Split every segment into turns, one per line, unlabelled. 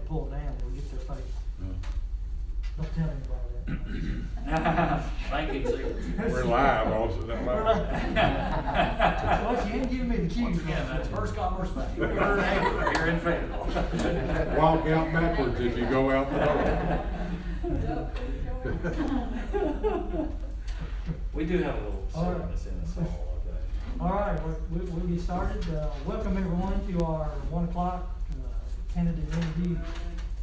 pull it down, it'll get their face. Don't tell anybody that.
Thank you, sir.
We're live also, that matter.
Well, she ain't giving me the cues.
Once again, that's first commerce bank. We're here in Fayetteville.
Walk out backwards if you go out the door.
We do have a little silliness in us all, okay?
All right, we'll get started. Welcome everyone to our 1 o'clock candidate interview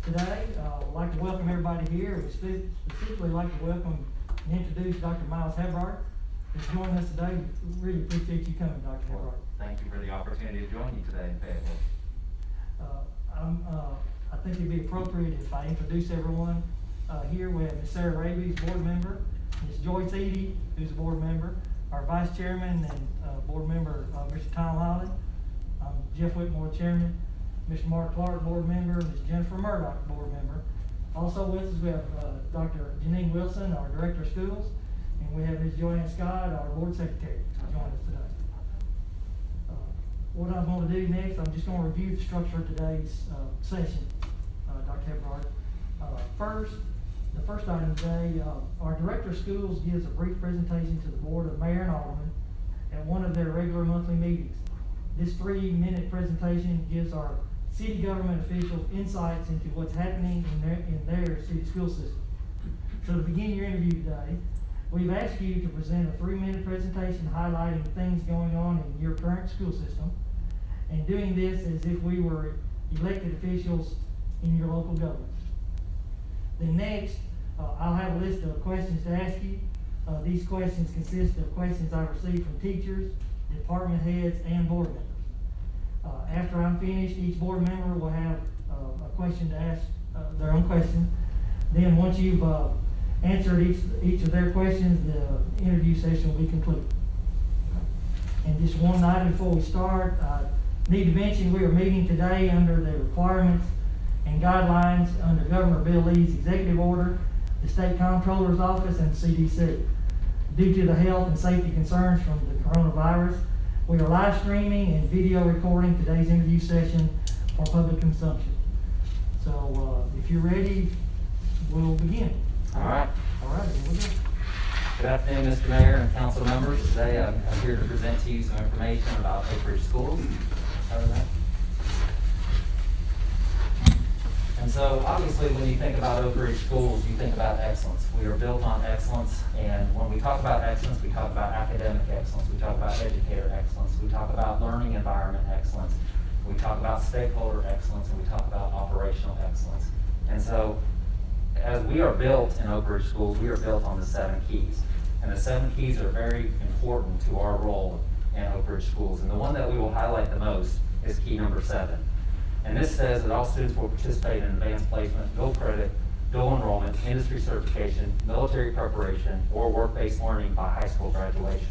today. I'd like to welcome everybody here. We specifically like to welcome and introduce Dr. Miles Hebrard, who's joining us today. We really appreciate you coming, Dr. Hebrard.
Thank you for the opportunity to join you today in Fayetteville.
I think it'd be appropriate if I introduce everyone. Here we have Ms. Sarah Rabies, board member, Ms. Joyce Eady, who's a board member, our vice chairman and board member, Mr. Tom Lowden. I'm Jeff Whitmore, chairman, Mr. Mark Clark, board member, Ms. Jennifer Murdoch, board member. Also with us, we have Dr. Janine Wilson, our director of schools, and we have Ms. Joanne Scott, our board secretary, to join us today. What I'm going to do next, I'm just going to review the structure of today's session, Dr. Hebrard. The first item today, our director of schools gives a brief presentation to the board of mayor and aldermen at one of their regular monthly meetings. This 3-minute presentation gives our city government officials insights into what's happening in their city school system. So to begin your interview today, we've asked you to present a 3-minute presentation highlighting things going on in your current school system, and doing this as if we were elected officials in your local government. Then next, I'll have a list of questions to ask you. These questions consist of questions I received from teachers, department heads, and board members. After I'm finished, each board member will have a question to ask, their own question. Then once you've answered each of their questions, the interview session will be complete. And just one item before we start, I need to mention we are meeting today under the requirements and guidelines under Governor Bill Lee's executive order, the State Comptroller's Office, and the CDC. Due to the health and safety concerns from the coronavirus, we are live streaming and video recording today's interview session for public consumption. So if you're ready, we'll begin.
All right,
here we go.
Good afternoon, Mr. Mayor and council members. Today I'm here to present to you some information about Oak Ridge Schools. Cover that. And so obviously when you think about Oak Ridge Schools, you think about excellence. We are built on excellence, and when we talk about excellence, we talk about academic excellence, we talk about educator excellence, we talk about learning environment excellence, we talk about stakeholder excellence, and we talk about operational excellence. And so as we are built in Oak Ridge Schools, we are built on the 7 keys. And the 7 keys are very important to our role in Oak Ridge Schools. And the one that we will highlight the most is key number 7. And this says that all students will participate in advanced placement, dual credit, dual enrollment, industry certification, military preparation, or work-based learning by high school graduation.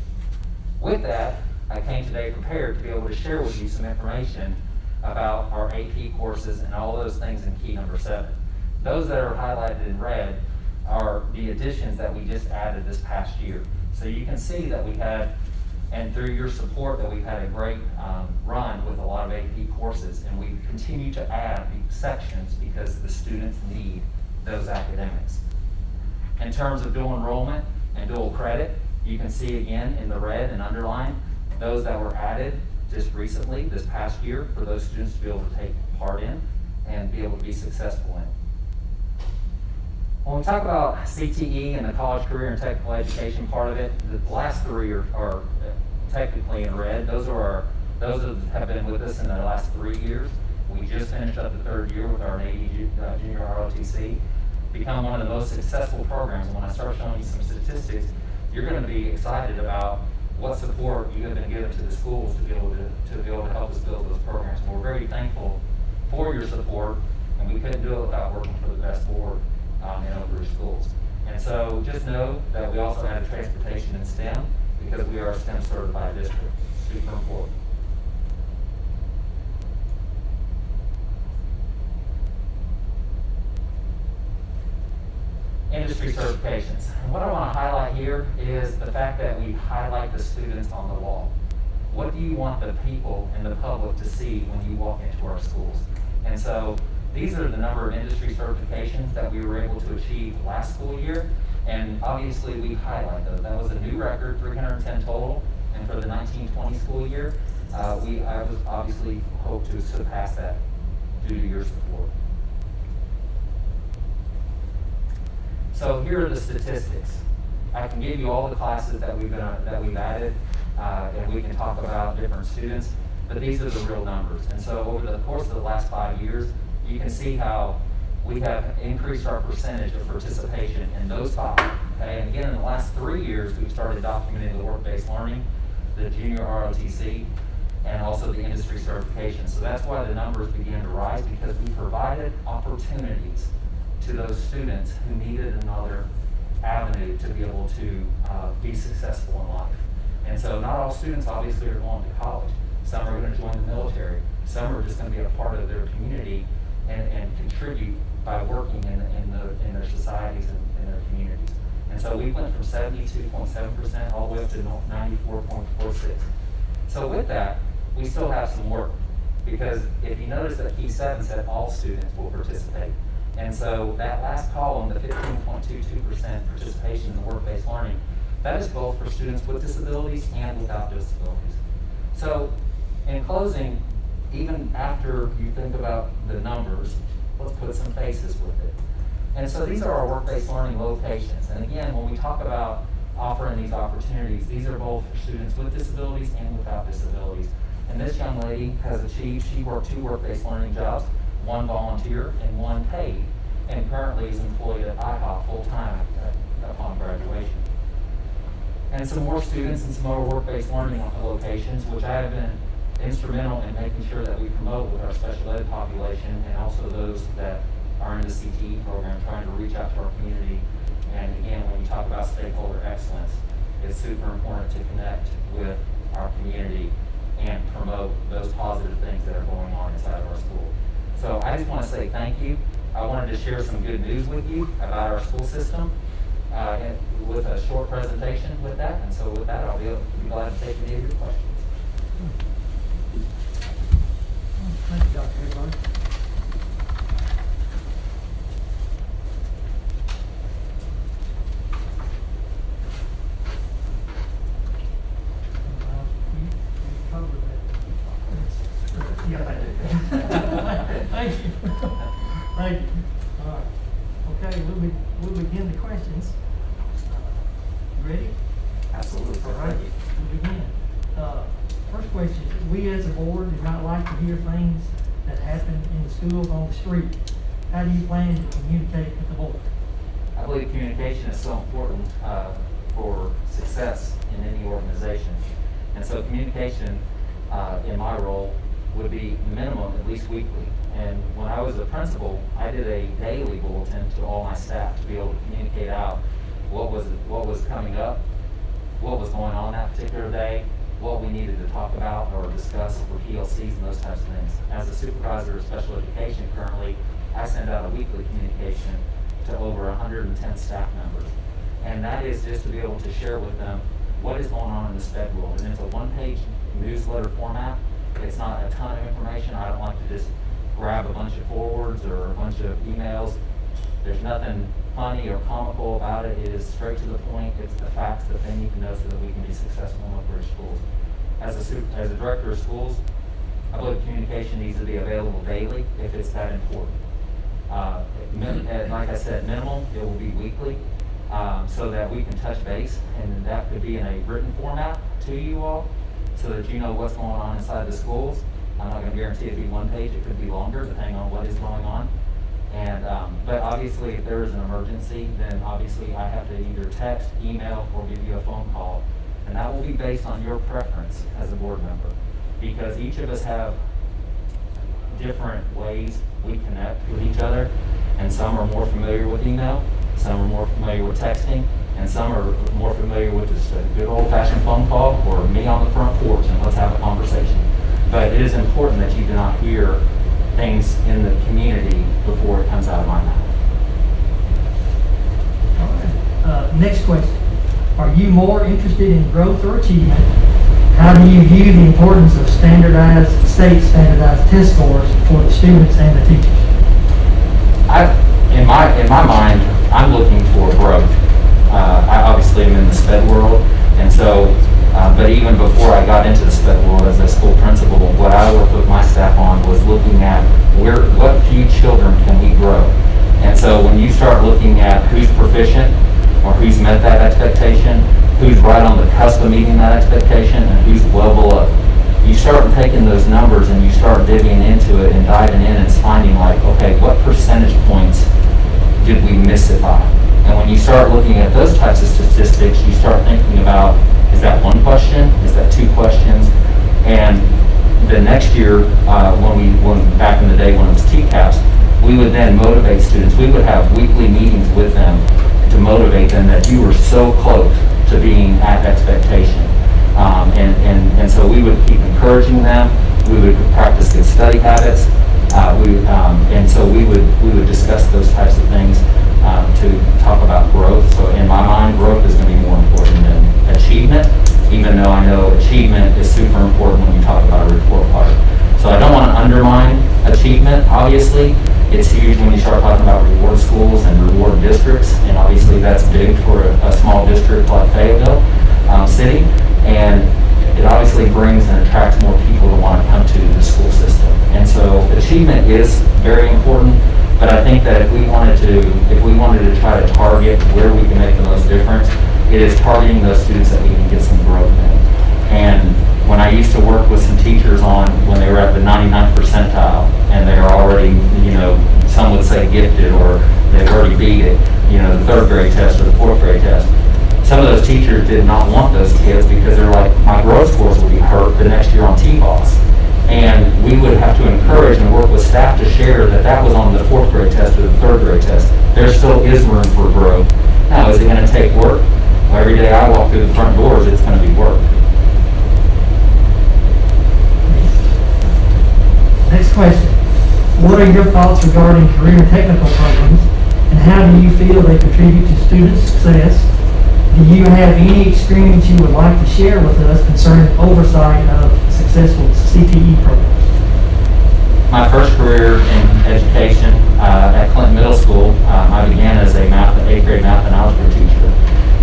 With that, I came today prepared to be able to share with you some information about our AP courses and all those things in key number 7. Those that are highlighted in red are the additions that we just added this past year. So you can see that we had, and through your support, that we've had a great run with a lot of AP courses, and we continue to add sections because the students need those academics. In terms of dual enrollment and dual credit, you can see again in the red and underlined those that were added just recently this past year for those students to be able to take part in and be able to be successful in. When we talk about CTE and the college, career, and technical education part of it, the last 3 are technically in red. Those that have been with us in the last 3 years. We just finished up the 3rd year with our Navy Junior ROTC. Become one of the most successful programs. And when I start showing you some statistics, you're going to be excited about what support you have been given to the schools to be able to help us build those programs. And we're very thankful for your support, and we couldn't do it without working for the best board in Oak Ridge Schools. And so just know that we also added transportation and STEM because we are a STEM certified district. Super important. Industry certifications. And what I want to highlight here is the fact that we highlight the students on the wall. What do you want the people and the public to see when you walk into our schools? And so These are the number of industry certifications that we were able to achieve last school year, and obviously we highlight those. That was a new record, 310 total, and for the 19-20 school year, I was obviously hope to surpass that due to your support. So here are the statistics. I can give you all the classes that we've added, and we can talk about different students, but these are the real numbers. And so over the course of the last 5 years, you can see how we have increased our percentage of participation in those 5. Okay? And again, in the last 3 years, we've started documenting the work-based learning, the junior ROTC, and also the industry certification. So that's why the numbers began to rise, because we provided opportunities to those students who needed another avenue to be able to be successful in life. And so not all students obviously are going to college. Some are going to join the military. Some are just going to be a part of their community and contribute by working in their societies and their communities. And so we went from 72.7% all the way up to 94.46. So with that, we still have some work, because if you notice that key 7 said all students will participate. And so that last column, the 15.22% participation in the work-based learning, that is both for students with disabilities and without disabilities. So in closing, even after you think about the numbers, let's put some faces with it. And so these are our work-based learning locations. And again, when we talk about offering these opportunities, these are both for students with disabilities and without disabilities. And this young lady has achieved, she worked 2 work-based learning jobs, 1 volunteer and 1 paid, and currently is employed at IHOP full-time upon graduation. And some more students and some more work-based learning locations, which I have been instrumental in making sure that we promote with our special ed population, and also those that are in the CTE program, trying to reach out to our community. And again, when you talk about stakeholder excellence, it's super important to connect with our community and promote those positive things that are going on inside of our school. So I just want to say thank you. I wanted to share some good news with you about our school system with a short presentation with that. And so with that, I'll be glad to take any of your questions.
Thank you, Dr. Hayward. Thank you. Thank you. All right. Okay, we'll begin the questions. You ready?
Absolutely.
All right. We'll begin. First question. We as a board do not like to hear things that happen in the schools on the street. How do you plan to communicate with the board?
I believe communication is so important for success in any organization. And so communication in my role would be minimum, at least weekly. And when I was a principal, I did a daily bulletin to all my staff to be able to communicate out what was coming up, what was going on that particular day, what we needed to talk about or discuss for PLCs and those types of things. As a supervisor of special education currently, I send out a weekly communication to over 110 staff members. And that is just to be able to share with them what is going on in the SPED world. And it's a one-page newsletter format. It's not a ton of information. I don't like to just grab a bunch of forwards or a bunch of emails. There's nothing funny or comical about it. It is straight to the point. It's the facts that they need to know so that we can be successful in Oak schools. As a director of schools, I believe communication needs to be available daily if it's that important. Like I said, minimal, it will be weekly, so that we can touch base, and that could be in a written format to you all, so that you know what's going on inside the schools. I'm not going to guarantee it'll be one page, it could be longer depending on what is going on. And but obviously if there is an emergency, then obviously I have to either text, email, or give you a phone call. And that will be based on your preference as a board member, because each of us have different ways we connect with each other, and some are more familiar with email, some are more familiar with texting, and some are more familiar with just a good old-fashioned phone call or me on the front porch and let's have a conversation. But it is important that you do not hear things in the community before it comes out of my mouth.
All right. Next question. Are you more interested in growth or achievement? How do you view the importance of state standardized test scores for the students and the teachers?
SPED world. And so, but even before I got into the SPED world as a school principal, what I worked with my staff on was looking at what few children can we grow. And so when you start looking at who's proficient or who's met that expectation, who's right on the cusp of meeting that expectation, and who's well below, you start taking those numbers and you start digging into it and diving in and finding like, okay, what percentage points did we miss it by? And when you start looking at those types of statistics, you start thinking about, is that one question? Is that two questions? And the next year, when back in the day when it was TCAPS, we would then motivate students. We would have weekly meetings with them to motivate them that you were so close to being at expectation. And so we would keep encouraging them. We would practice good study habits. And so we would discuss those types of things to talk about growth. So in my mind, growth is going to be more important than achievement, even though I know achievement is super important when you talk about a report card. So I don't want to undermine achievement, obviously. It's huge when you start talking about reward schools and reward districts, and obviously that's big for a small district like Fayetteville City. And it obviously brings and attracts more people to want to come to the school system. And so achievement is very important, but I think that if we wanted to try to target where we can make the most difference, it is targeting those students that we can get some growth in. And when I used to work with some teachers on when they were at the 99th percentile and they are already, some would say gifted, or they've already beat it, the third grade test or the fourth grade test. Some of those teachers did not want those kids because they're like, my growth scores will be hurt the next year on TBOS. And we would have to encourage and work with staff to share that was on the fourth grade test or the third grade test. There still is room for growth. Now, is it going to take work? Well, every day I walk through the front doors, it's going to be work.
Next question. What are your thoughts regarding career and technical programs, and how do you feel they contribute to student success? Do you have any experience you would like to share with us concerning oversight of successful CTE programs?
My first career in education at Clinton Middle School, I began as a 8th grade math and algebra teacher.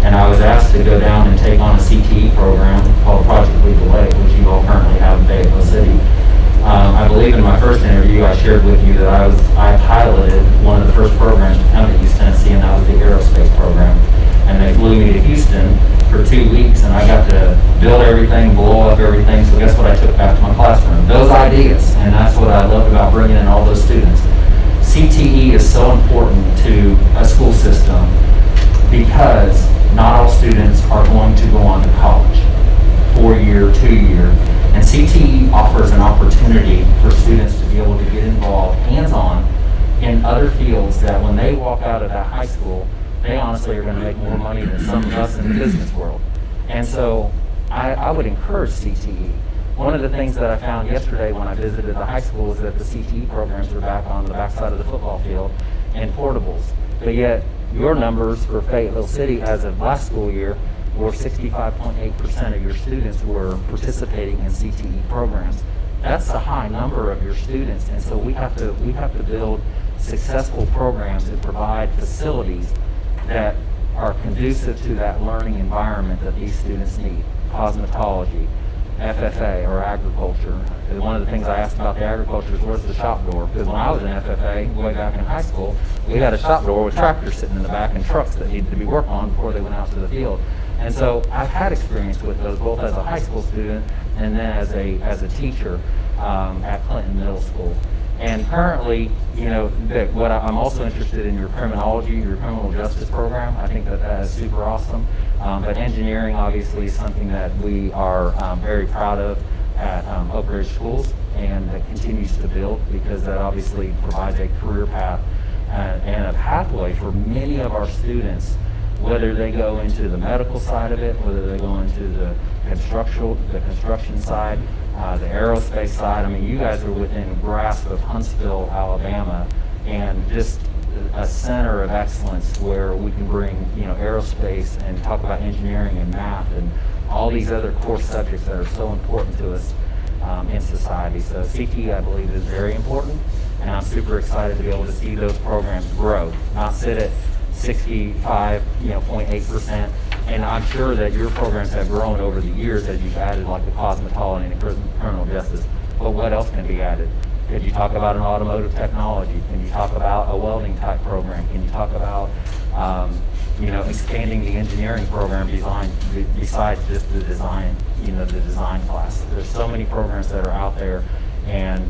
And I was asked to go down and take on a CTE program called Project Lead the Way, which you all currently have in Fayetteville City. I believe in my first interview I shared with you that I piloted one of the first programs to come to East Tennessee, and that was the aerospace program. And they flew me to Houston for 2 weeks, and I got to build everything, blow up everything. So guess what I took back to my classroom? Those ideas, and that's what I loved about bringing in all those students. CTE is so important to a school system because not all students are going to go on to college, 4-year, 2-year. And CTE offers an opportunity for students to be able to get involved hands-on in other fields that when they walk out of that high school, they honestly are going to make more money than some of us in the business world. And so I would encourage CTE. One of the things that I found yesterday when I visited the high school is that the CTE programs are back on the backside of the football field and portables. But yet, your numbers for Fayetteville City as of last school year were 65.8% of your students were participating in CTE programs. That's a high number of your students, and so we have to build successful programs and provide facilities that are conducive to that learning environment that these students need. Cosmetology, FFA, or agriculture. And one of the things I asked about the agriculture is where's the shop door? Because when I was in FFA, way back in high school, we had a shop door with tractors sitting in the back and trucks that needed to be worked on before they went out to the field. And so I've had experience with those both as a high school student and then as a teacher at Clinton Middle School. And currently, I'm also interested in your criminology, your criminal justice program. I think that is super awesome. But engineering obviously is something that we are very proud of at Oak Ridge Schools, and that continues to build because that obviously provides a career path and a pathway for many of our students, whether they go into the medical side of it, whether they go into the construction side, the aerospace side. I mean, you guys are within grasp of Huntsville, Alabama, and just a center of excellence where we can bring, aerospace and talk about engineering and math and all these other core subjects that are so important to us in society. So CTE, I believe, is very important, and I'm super excited to be able to see those programs grow, not sit at 65.8% And I'm sure that your programs have grown over the years as you've added like the cosmetology and the criminal justice. But what else can be added? Could you talk about an automotive technology? Can you talk about a welding type program? Can you talk about expanding the engineering program besides just the design, the design class? There's so many programs that are out there, and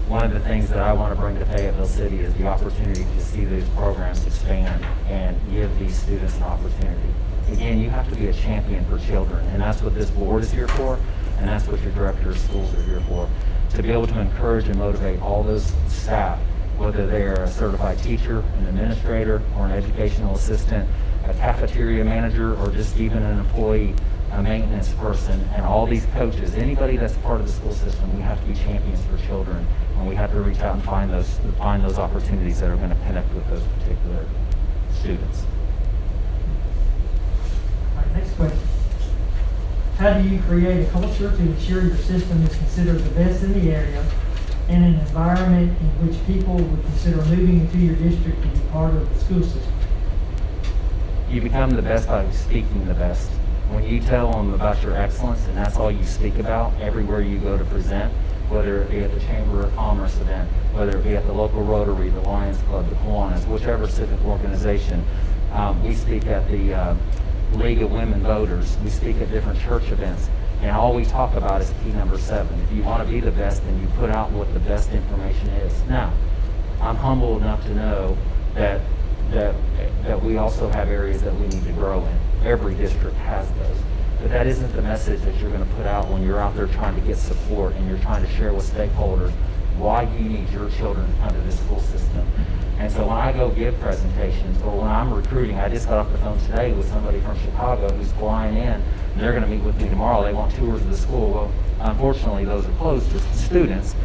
one of the things that I want to bring to Fayetteville City is the opportunity to see these programs expand and give these students an opportunity. Again, you have to be a champion for children, and that's what this board is here for, and that's what your director of schools are here for, to be able to encourage and motivate all those staff, whether they're a certified teacher, an administrator, or an educational assistant, a cafeteria manager, or just even an employee, a maintenance person, and all these coaches, anybody that's part of the school system. We have to be champions for children, and we have to reach out and find those opportunities that are going to connect with those particular students.
All right, next question. How do you create a culture to ensure your system is considered the best in the area and an environment in which people would consider moving into your district to be part of the school system?
You become the best by speaking the best. When you tell them about your excellence, and that's all you speak about everywhere you go to present, whether it be at the Chamber of Commerce event, whether it be at the local Rotary, the Lions Club, the Kiwanis, whichever civic organization. We speak at the League of Women Voters. We speak at different church events. And all we talk about is key number 7. If you want to be the best, then you put out what the best information is. Now, I'm humble enough to know that we also have areas that we need to grow in. Every district has those. But that isn't the message that you're going to put out when you're out there trying to get support and you're trying to share with stakeholders why you need your children to come to this school system. And so when I go give presentations, or when I'm recruiting, I just got off the phone today with somebody from Chicago who's flying in. They're going to meet with me tomorrow. They want tours of the school. Well, unfortunately, those are closed to students.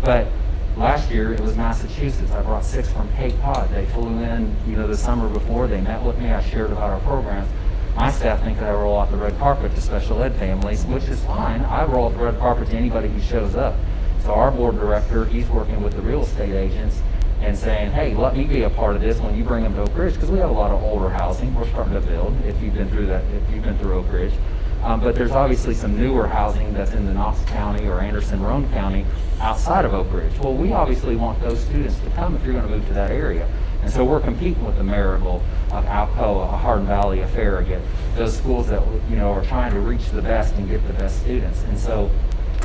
But last year, it was Massachusetts. I brought 6 from Cape Cod. They flew in, the summer before. They met with me. I shared about our programs. My staff think that I roll out the red carpet to special ed families, which is fine. I roll out the red carpet to anybody who shows up. So our board director, he's working with the real estate agents and saying, hey, let me be a part of this when you bring them to Oak Ridge, because we have a lot of older housing. We're starting to build, if you've been through Oak Ridge. But there's obviously some newer housing that's in the Knox County or Anderson-Roane County outside of Oak Ridge. Well, we obviously want those students to come if you're going to move to that area. And so we're competing with the Maryville, Alcoa, Hardin Valley, Farragut, those schools that are trying to reach the best and get the best students. And so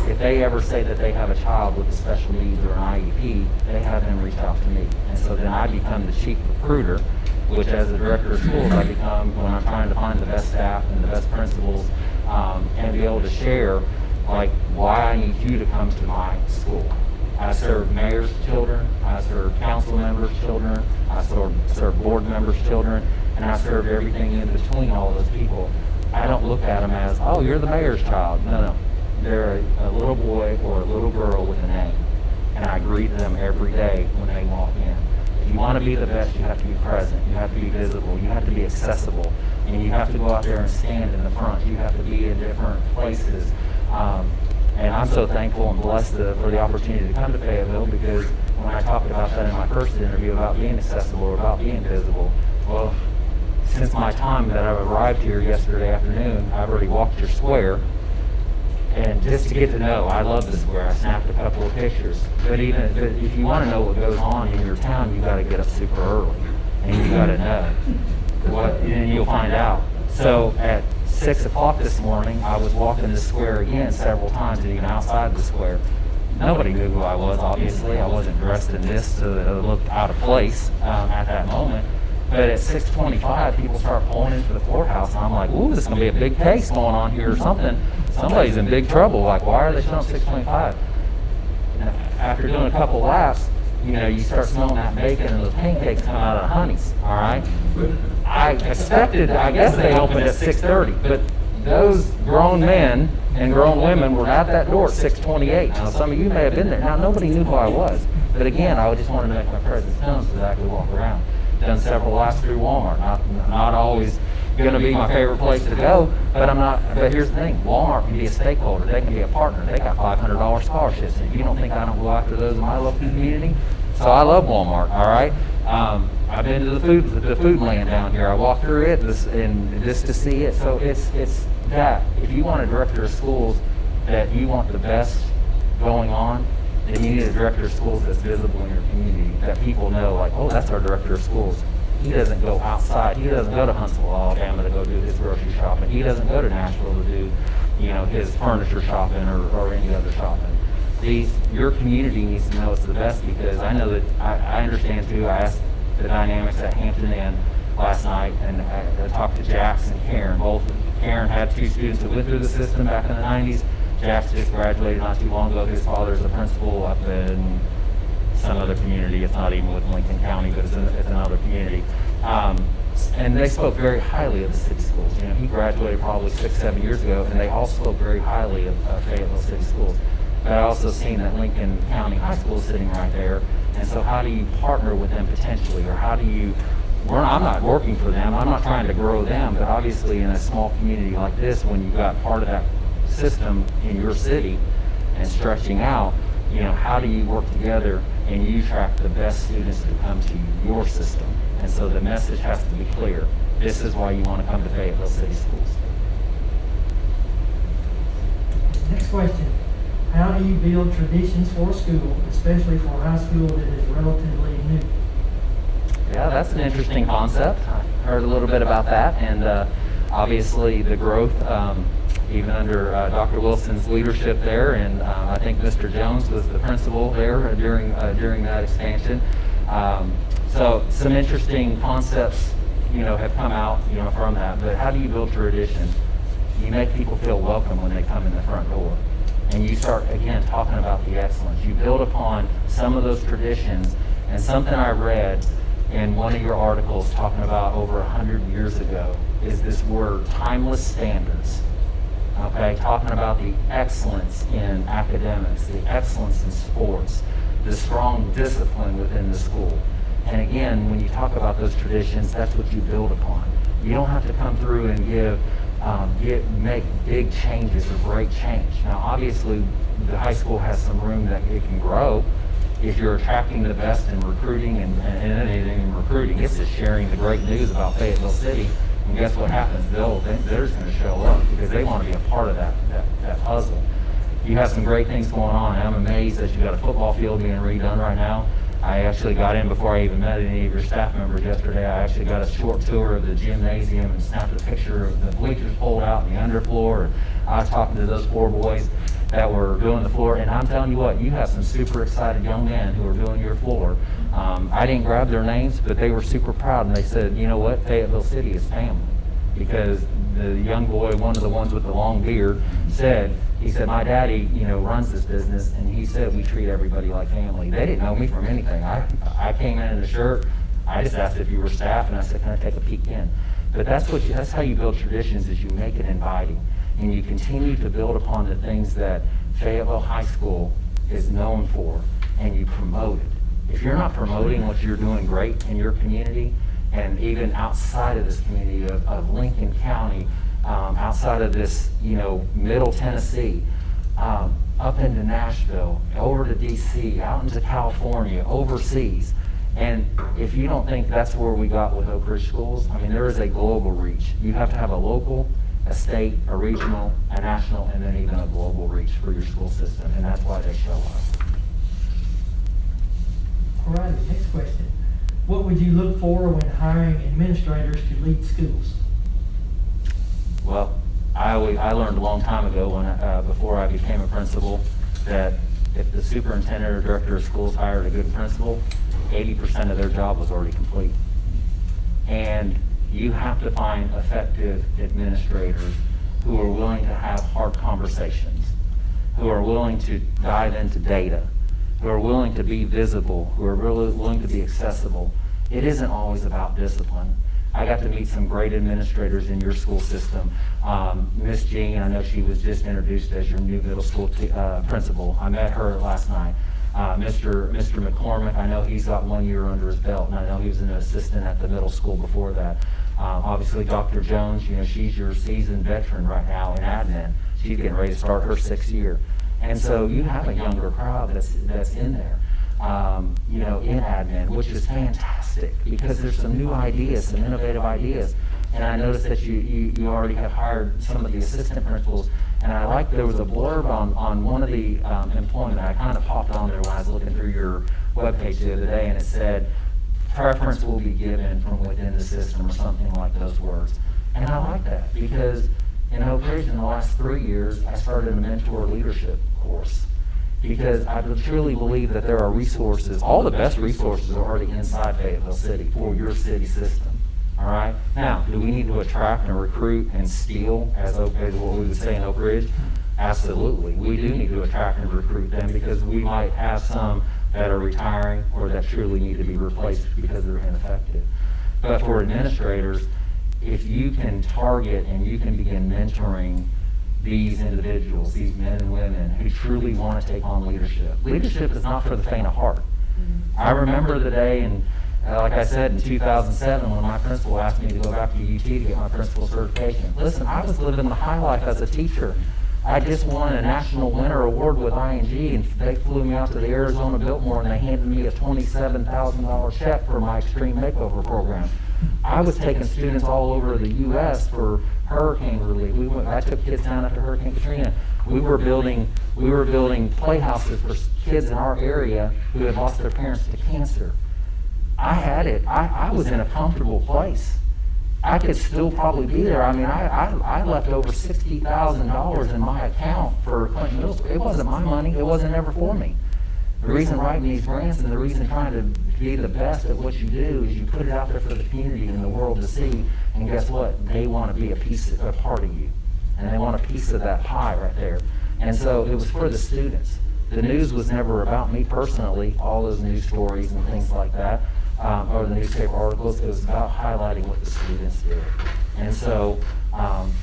if they ever say that they have a child with a special needs or an IEP, they have them reach out to me. And so then I become the chief recruiter, which as the director of schools I become when I'm trying to find the best staff and the best principals and be able to share like why I need you to come to my school. I serve mayor's children, I serve council members' children, I serve board members' children, and I serve everything in between all those people. I don't look at them as, oh, you're the mayor's child. No. They're a little boy or a little girl with a name, and I greet them every day when they walk in. If you want to be the best, you have to be present, you have to be visible, you have to be accessible, and you have to go out there and stand in the front. You have to be in different places. And I'm so thankful and blessed for the opportunity to come to Fayetteville, because when I talked about that in my first interview about being accessible or about being visible, well, since my time that I arrived here yesterday afternoon, I've already walked your square. And just to get to know, I love the square. I snapped a couple of pictures. But if you want to know what goes on in your town, you got to get up super early, and you got to know and you'll find out. So at 6 o'clock this morning, I was walking the square again several times, and even outside the square. Nobody knew who I was, obviously. I wasn't dressed in this to look out of place at that moment. But at 6:25, people start pulling into the courthouse, and I'm like, ooh, this is going to be a big case going on here or something. Somebody's in big trouble. Like, why are they showing up 6:25? After doing a couple laps, you start smelling that bacon and those pancakes coming out of Honey's, all right? I guess they opened at 6:30, but those grown men and grown women were at that door at 6:28. Now, some of you may have been there. Now, nobody knew who I was. But again, I just wanted to make my presence known so that I could walk around. Done several laps through Walmart. Not always going to be my favorite place to go, but But here's the thing: Walmart can be a stakeholder. They can be a partner. They got $500 scholarships. And if you don't think I don't go after those in my local community, So I love Walmart, all right? I've been to the food land down here. I walked through it and just to see it. So it's that. If you want a director of schools that you want the best going on, then you need a director of schools that's visible in your community, that people know, like, oh, that's our director of schools. He doesn't go outside. He doesn't go to Huntsville, Alabama to go do his grocery shopping. He doesn't go to Nashville to do, his furniture shopping or any other shopping. Your community needs to know it's the best, because I know that I understand too. I asked the dynamics at Hampton Inn last night, and I talked to Jax and Karen. Karen had 2 students that went through the system back in the 90s. Jax just graduated not too long ago. His father's a principal up in some other community. It's not even with Lincoln County, but it's another community. And they spoke very highly of the city schools. He graduated probably 6-7 years ago, and they all spoke very highly of Fayetteville City Schools. But I also seen that Lincoln County High School is sitting right there. And so how do you partner with them potentially, or how do you, I'm not working for them, I'm not trying to grow them, but obviously in a small community like this, when you've got part of that system in your city and stretching out, how do you work together and you attract the best students to come to your system? And so the message has to be clear. This is why you want to come to Fayetteville City Schools.
Next question. How do you build traditions for a school, especially for a high school that is relatively new?
Yeah, that's an interesting concept. I heard a little bit about that, and obviously the growth, even under Dr. Wilson's leadership there, and I think Mr. Jones was the principal there during that expansion. So some interesting concepts, have come out, from that. But how do you build tradition? You make people feel welcome when they come in the front door. And you start, again, talking about the excellence. You build upon some of those traditions. And something I read in one of your articles talking about over 100 years ago is this word, timeless standards. Okay, talking about the excellence in academics, the excellence in sports, the strong discipline within the school. And again, when you talk about those traditions, that's what you build upon. You don't have to come through and make big changes or great change. Now, obviously, the high school has some room that it can grow. If you're attracting the best in recruiting and anything in recruiting, it's just sharing the great news about Fayetteville City. And guess what happens? They're just going to show up because they want to be a part of that puzzle. You have some great things going on. I'm amazed that you've got a football field being redone right now. I actually got in before I even met any of your staff members yesterday. I actually got a short tour of the gymnasium and snapped a picture of the bleachers pulled out in the underfloor. And I was talking to those 4 boys that were doing the floor, and I'm telling you what, you have some super excited young men who are doing your floor. I didn't grab their names, but they were super proud, and they said, you know what, Fayetteville City is family. Because the young boy, one of the ones with the long beard, he said, my daddy, runs this business, and he said we treat everybody like family. They didn't know me from anything. I came in a shirt. I just asked if you were staff, and I said, can I take a peek in? But that's how you build traditions, is you make it inviting, and you continue to build upon the things that Fayetteville High School is known for, and you promote it. If you're not promoting what you're doing great in your community, and even outside of this community of Lincoln County, outside of this, Middle Tennessee, up into Nashville, over to DC, out into California, overseas. And if you don't think that's where we got with Oak Ridge Schools, I mean, there is a global reach. You have to have a local, a state, a regional, a national, and then even a global reach for your school system, and that's why they show up.
All right, next question. What would you look for when hiring administrators to lead schools?
Well, I learned a long time ago before I became a principal that if the superintendent or director of schools hired a good principal, 80% of their job was already complete. And you have to find effective administrators who are willing to have hard conversations, who are willing to dive into data, who are willing to be visible, who are really willing to be accessible. It isn't always about discipline. I got to meet some great administrators in your school system. Miss Jean, I know she was just introduced as your new middle school principal. I met her last night. Mr. McCormick, I know he's got 1 year under his belt, and I know he was an assistant at the middle school before that. Obviously, Dr. Jones, she's your seasoned veteran right now in admin. She's getting ready to start her 6th year. And so you have a younger crowd that's in there. in admin, which is fantastic because there's some new ideas, some innovative ideas. And I noticed that you already have hired some of the assistant principals. And I like there was a blurb on one of the employment. I kind of popped on there when I was looking through your webpage the other day, and it said, preference will be given from within the system or something like those words. And I like that because in Oak Ridge in the last 3 years, I started a mentor leadership course because I truly believe that there are resources, all the best resources are already inside Fayetteville City for your city system. All right. Now, do we need to attract and recruit and steal, as what we would say in Oak Ridge? Absolutely. We do need to attract and recruit them because we might have some that are retiring or that truly need to be replaced because they're ineffective. But for administrators, if you can target and you can begin mentoring these individuals, these men and women who truly want to take on leadership. Leadership is not for the faint of heart. I remember the day, and like I said, in 2007, when my principal asked me to go back to UT to get my principal certification. Listen, I was living the high life as a teacher. I just won a national winter award with ING, and they flew me out to the Arizona Biltmore, and they handed me a $27,000 check for my extreme makeover program. I was taking students all over the U.S. for hurricane relief. I took kids down after Hurricane Katrina. We were building playhouses for kids in our area who had lost their parents to cancer. I had it. I was in a comfortable place. I could still probably be there. I mean, I left over $60,000 in my account for Clinton Middle School. It wasn't my money. It wasn't ever for me. The reason writing these grants and the reason trying to be the best at what you do is you put it out there for the community and the world to see. And guess what? They want to be a part of you. And they want a piece of that pie right there. And so it was for the students. The news was never about me personally, all those news stories and things like that. Or the newspaper articles, it was about highlighting what the students did. And so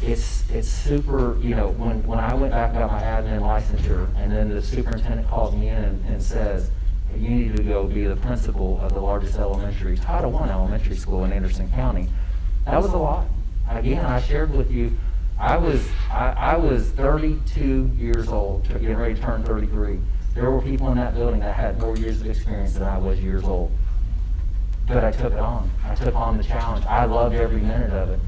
it's super, when I went back and got my admin licensure, and then the superintendent calls me in and says, you need to go be the principal of the largest Title I elementary school in Anderson County. That was a lot. Again, I shared with you, I was 32 years old, getting ready to turn 33. There were people in that building that had more years of experience than I was years old. But I took it on. I took on the challenge. I loved every minute of it.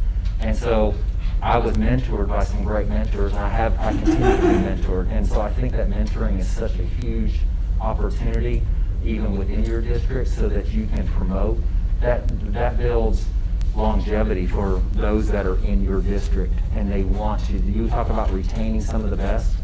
And so I was mentored by some great mentors, and I continue to be mentored. And so I think that mentoring is such a huge opportunity, even within your district, so that you can promote. That builds longevity for those that are in your district, and they want to. You talk about retaining some of the best,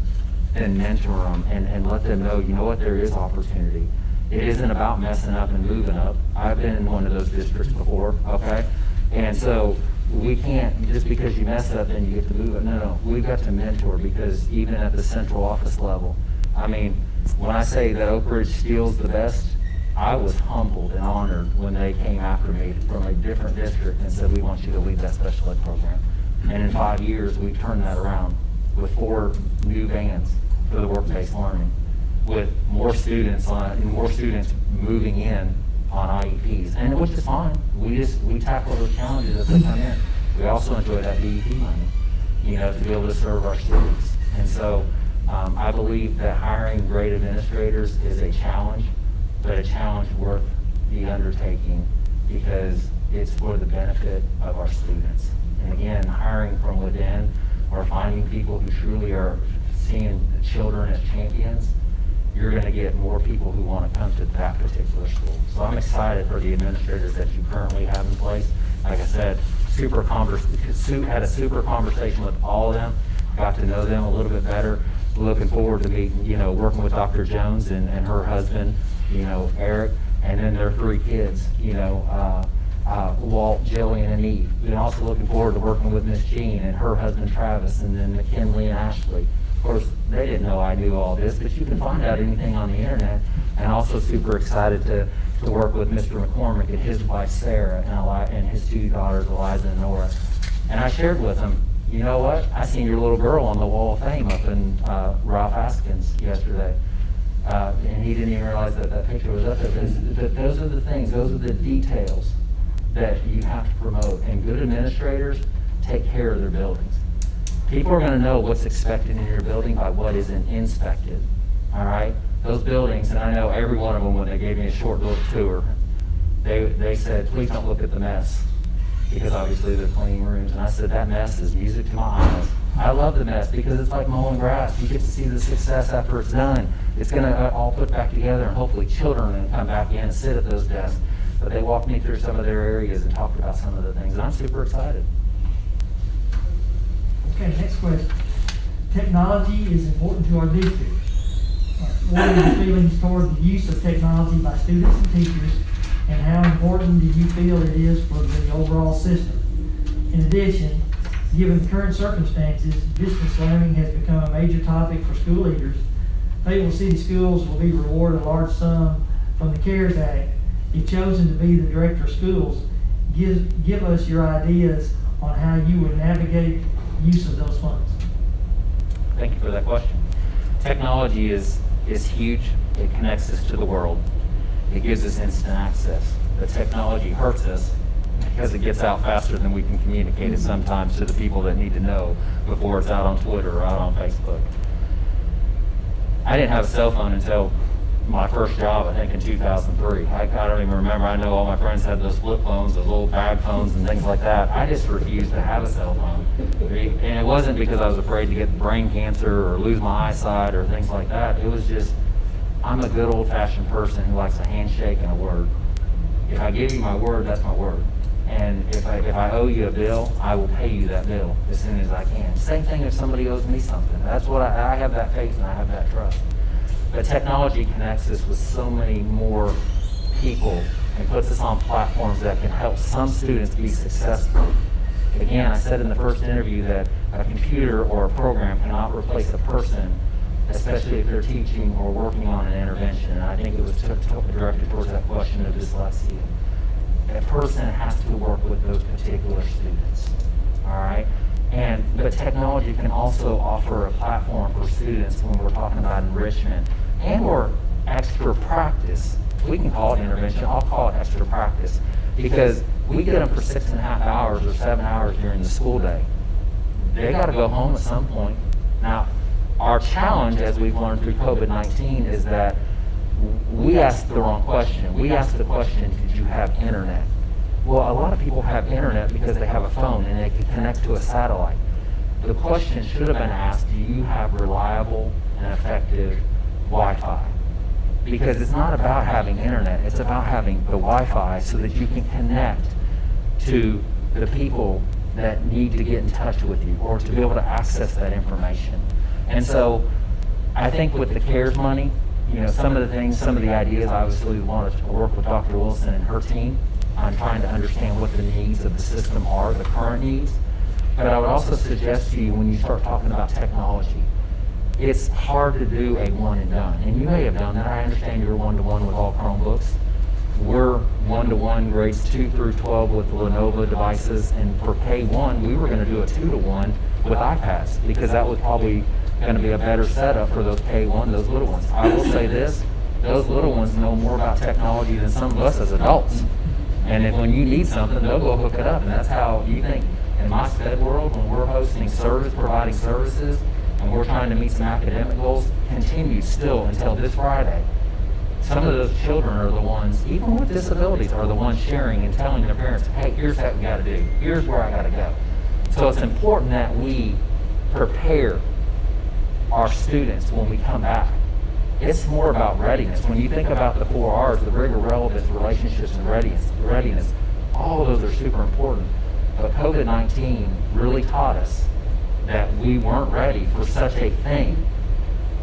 and mentor them, and let them know, you know what, there is opportunity. It isn't about messing up and moving up. I've been in one of those districts before, okay? And so we can't, just because you mess up, then you get to move it. No, we've got to mentor, because even at the central office level, I mean, when I say that Oak Ridge steals the best, I was humbled and honored when they came after me from a different district and said, we want you to lead that special ed program. And in 5 years, we've turned that around with 4 new vans for the work-based learning, with more students moving in on IEPs, and which is fine. We tackle those challenges as they come in. We also enjoy that BEP money, to be able to serve our students. And so I believe that hiring great administrators is a challenge, but a challenge worth the undertaking, because it's for the benefit of our students. And again, hiring from within, or finding people who truly are seeing children as champions, you're going to get more people who want to come to that particular school. So I'm excited for the administrators that you currently have in place. Like I said, had a super conversation with all of them, got to know them a little bit better. Looking forward to meeting, working with Dr. Jones and her husband, Eric, and then their 3 kids, Walt, Jillian, and Eve. And also looking forward to working with Miss Jean and her husband Travis, and then McKinley and Ashley. Of course, they didn't know I knew all this, but you can find out anything on the internet. And also super excited to work with Mr. McCormick and his wife Sarah and his 2 daughters, Eliza and Nora. And I shared with them, you know what? I seen your little girl on the Wall of Fame up in Ralph Haskins yesterday. And he didn't even realize that picture was up there. But those are the things, those are the details that you have to promote. And good administrators take care of their buildings. People are going to know what's expected in your building by what isn't inspected, all right? those buildings, and I know every one of them, when they gave me a short little tour, they said, please don't look at the mess, because obviously they're cleaning rooms. And I said, that mess is music to my eyes. I love the mess because it's like mowing grass. You get to see the success after it's done. It's going to all put back together, and hopefully children are going to come back in and sit at those desks. But they walked me through some of their areas and talked about some of the things, and I'm super excited.
Okay, next question. Technology is important to our district. What are your feelings toward the use of technology by students and teachers, and how important do you feel it is for the overall system? In addition, given the current circumstances, distance learning has become a major topic for school leaders. Fayetteville City Schools will be rewarded a large sum from the CARES Act. If chosen to be the director of schools, give us your ideas on how you would navigate use of those funds.
Thank you for that question. Technology is huge. It connects us to the world. It gives us instant access. But technology hurts us because it gets out faster than we can communicate it sometimes to the people that need to know before it's out on Twitter or out on Facebook. I didn't have a cell phone until my first job, I think in 2003. I don't even remember. I know all my friends had those flip phones, those little bag phones and things like that. I just refused to have a cell phone. And it wasn't because I was afraid to get brain cancer or lose my eyesight or things like that. It was just, I'm a good old-fashioned person who likes a handshake and a word. If I give you my word, that's my word. And if I owe you a bill, I will pay you that bill as soon as I can. Same thing if somebody owes me something. That's what I have that faith and I have that trust. But technology connects us with so many more people and puts us on platforms that can help some students be successful. Again, I said in the first interview that a computer or a program cannot replace a person, especially if they're teaching or working on an intervention. And I think it was directed towards that question of dyslexia. A person has to work with those particular students, all right? But technology can also offer a platform for students when we're talking about enrichment and or extra practice. We can call it intervention, I'll call it extra practice, because we get them for 6.5 hours or 7 hours during the school day. They gotta go home at some point. Now, our challenge, as we've learned through COVID-19, is that we asked the wrong question. We asked the question, did you have internet? Well, a lot of people have internet because they have a phone and they can connect to a satellite. The question should have been asked, do you have reliable and effective Wi-Fi? Because it's not about having internet, it's about having the Wi-Fi so that you can connect to the people that need to get in touch with you or to be able to access that information. And so I think with the CARES money, you know, some of the things, some of the ideas, I obviously wanted to work with Dr. Wilson and her team on trying to understand what the needs of the system are, the current needs. But I would also suggest to you, when you start talking about technology, it's hard to do a one and done. And you may have done that. I understand you're one-to-one with all Chromebooks. We're one-to-one grades 2 through 12 with Lenovo devices. And for K1, we were going to do a 2-to-1 with iPads because that was probably going to be a better setup for those K1, those little ones. I will say this, those little ones know more about technology than some of us as adults. And if when you need something, they'll go hook it up. And that's how you think in my SPED world, when we're hosting service, providing services, and we're trying to meet some academic goals, continues still until this Friday. Some of those children are the ones, even with disabilities, are the ones sharing and telling their parents, hey, here's what we gotta do. Here's where I gotta go. So it's important that we prepare our students when we come back. It's more about readiness. When you think about the 4 R's, the rigor, relevance, relationships, and readiness, all of those are super important. But COVID-19 really taught us that we weren't ready for such a thing.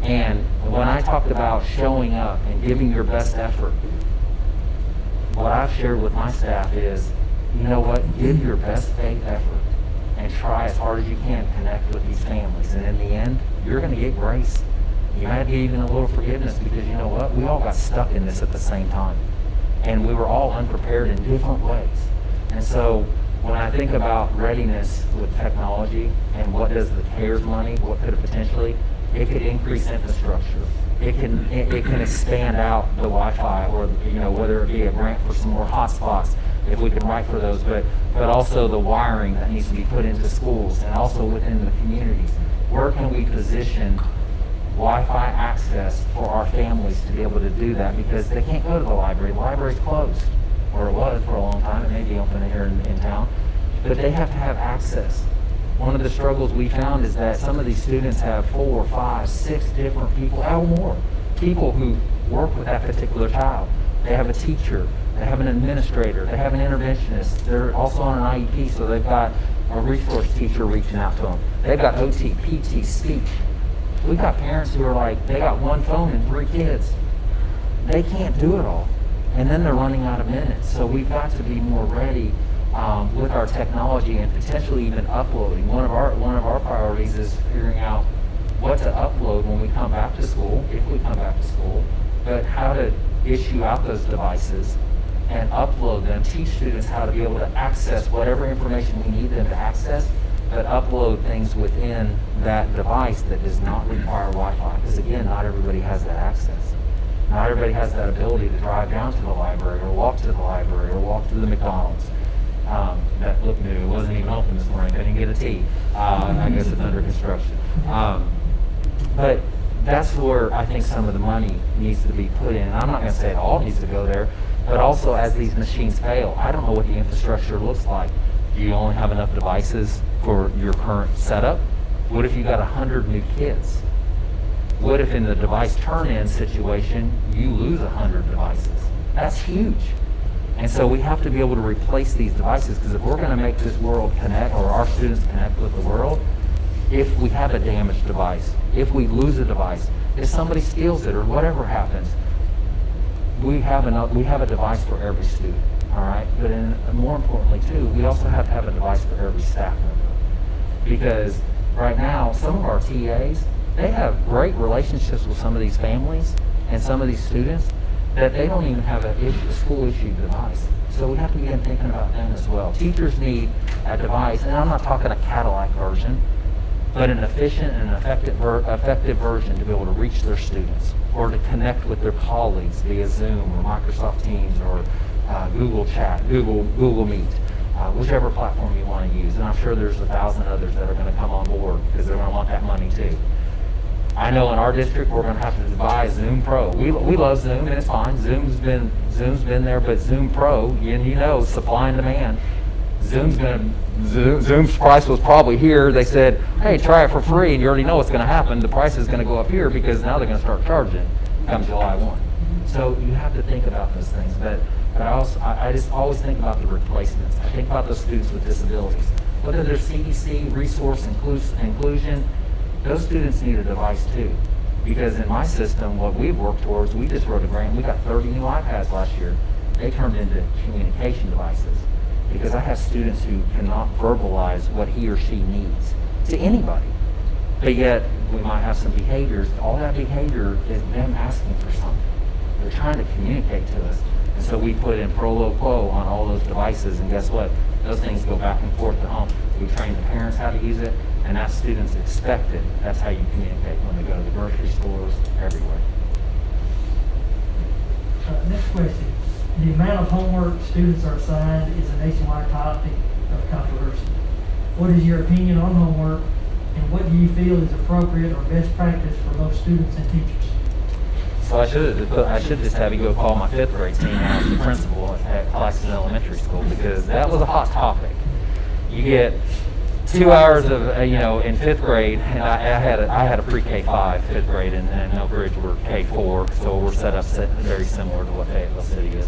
And when I talked about showing up and giving your best effort, what I've shared with my staff is, you know what, give your best faith effort and try as hard as you can to connect with these families. And in the end, you're going to get grace. You might get even a little forgiveness because you know what, we all got stuck in this at the same time. And we were all unprepared in different ways. And so when I think about readiness with technology and what does the CARES money, what could it potentially, it could increase infrastructure. It can expand out the Wi-Fi, or you know, whether it be a grant for some more hotspots, if we can write for those, but also the wiring that needs to be put into schools and also within the communities. Where can we position Wi-Fi access for our families to be able to do that, because they can't go to the library. The library's closed, or it was for a long time. It may be open here in town, but they have to have access. One of the struggles we found is that some of these students have 4, 5, 6 different people, or more, people who work with that particular child. They have a teacher, they have an administrator, they have an interventionist. They're also on an IEP, so they've got a resource teacher reaching out to them. They've got OT, PT, speech. We've got parents who are like, they got one phone and 3 kids. They can't do it all. And then they're running out of minutes. So we've got to be more ready with our technology and potentially even uploading. One of our priorities is figuring out what to upload when we come back to school, if we come back to school, but how to issue out those devices and upload them, teach students how to be able to access whatever information we need them to access, but upload things within that device that does not require Wi-Fi. Because again, not everybody has that access. Not everybody has that ability to drive down to the library or walk to the library or walk to the McDonald's. That looked new, it wasn't even open this morning, I didn't get a tea. I guess it's under construction. But that's where I think some of the money needs to be put in. And I'm not going to say it all needs to go there, but also as these machines fail, I don't know what the infrastructure looks like. Do you only have enough devices for your current setup? What if you got 100 new kids? What if in the device turn-in situation, you lose 100 devices? That's huge. And so we have to be able to replace these devices, because if we're going to make this world connect, or our students connect with the world, if we have a damaged device, if we lose a device, if somebody steals it or whatever happens, we have a device for every student, all right? But more importantly too, we also have to have a device for every staff member. Because right now, some of our TAs, they have great relationships with some of these families and some of these students that they don't even have a school-issued device. So we have to begin thinking about them as well. Teachers need a device, and I'm not talking a Cadillac version, but an efficient and effective version to be able to reach their students or to connect with their colleagues via Zoom or Microsoft Teams or Google Chat, Google Meet, whichever platform you want to use. And I'm sure there's 1,000 others that are going to come on board because they're going to want that money too. I know in our district we're going to have to buy Zoom Pro. We love Zoom and it's fine. Zoom's been there, but Zoom Pro, you know, supply and demand. Zoom's price was probably here. They said, hey, try it for free, and you already know what's going to happen. The price is going to go up here because now they're going to start charging come July 1. So you have to think about those things. But I just always think about the replacements. I think about those students with disabilities. Whether they're CDC, resource inclusion, those students need a device too. Because in my system, what we've worked towards, we just wrote a grant. We got 30 new iPads last year. They turned into communication devices. Because I have students who cannot verbalize what he or she needs to anybody. But yet, we might have some behaviors. All that behavior is them asking for something. They're trying to communicate to us. And so we put in pro quo on all those devices, and guess what? Those things go back and forth to home. We train the parents how to use it, and that students expect it. That's how you communicate when they go to the grocery stores, everywhere.
Next question. The amount of homework students are assigned is a nationwide topic of controversy. What is your opinion on homework, and what do you feel is appropriate or best practice for both students and teachers?
So I should just have you go call my 5th grade team as the principal at Claxton Elementary School, because that was a hot topic. You get 2 hours of, in 5th grade, and I had a pre-K 5, 5th grade, and Oak Ridge were K4, so we're set up very similar to what Fayetteville City is.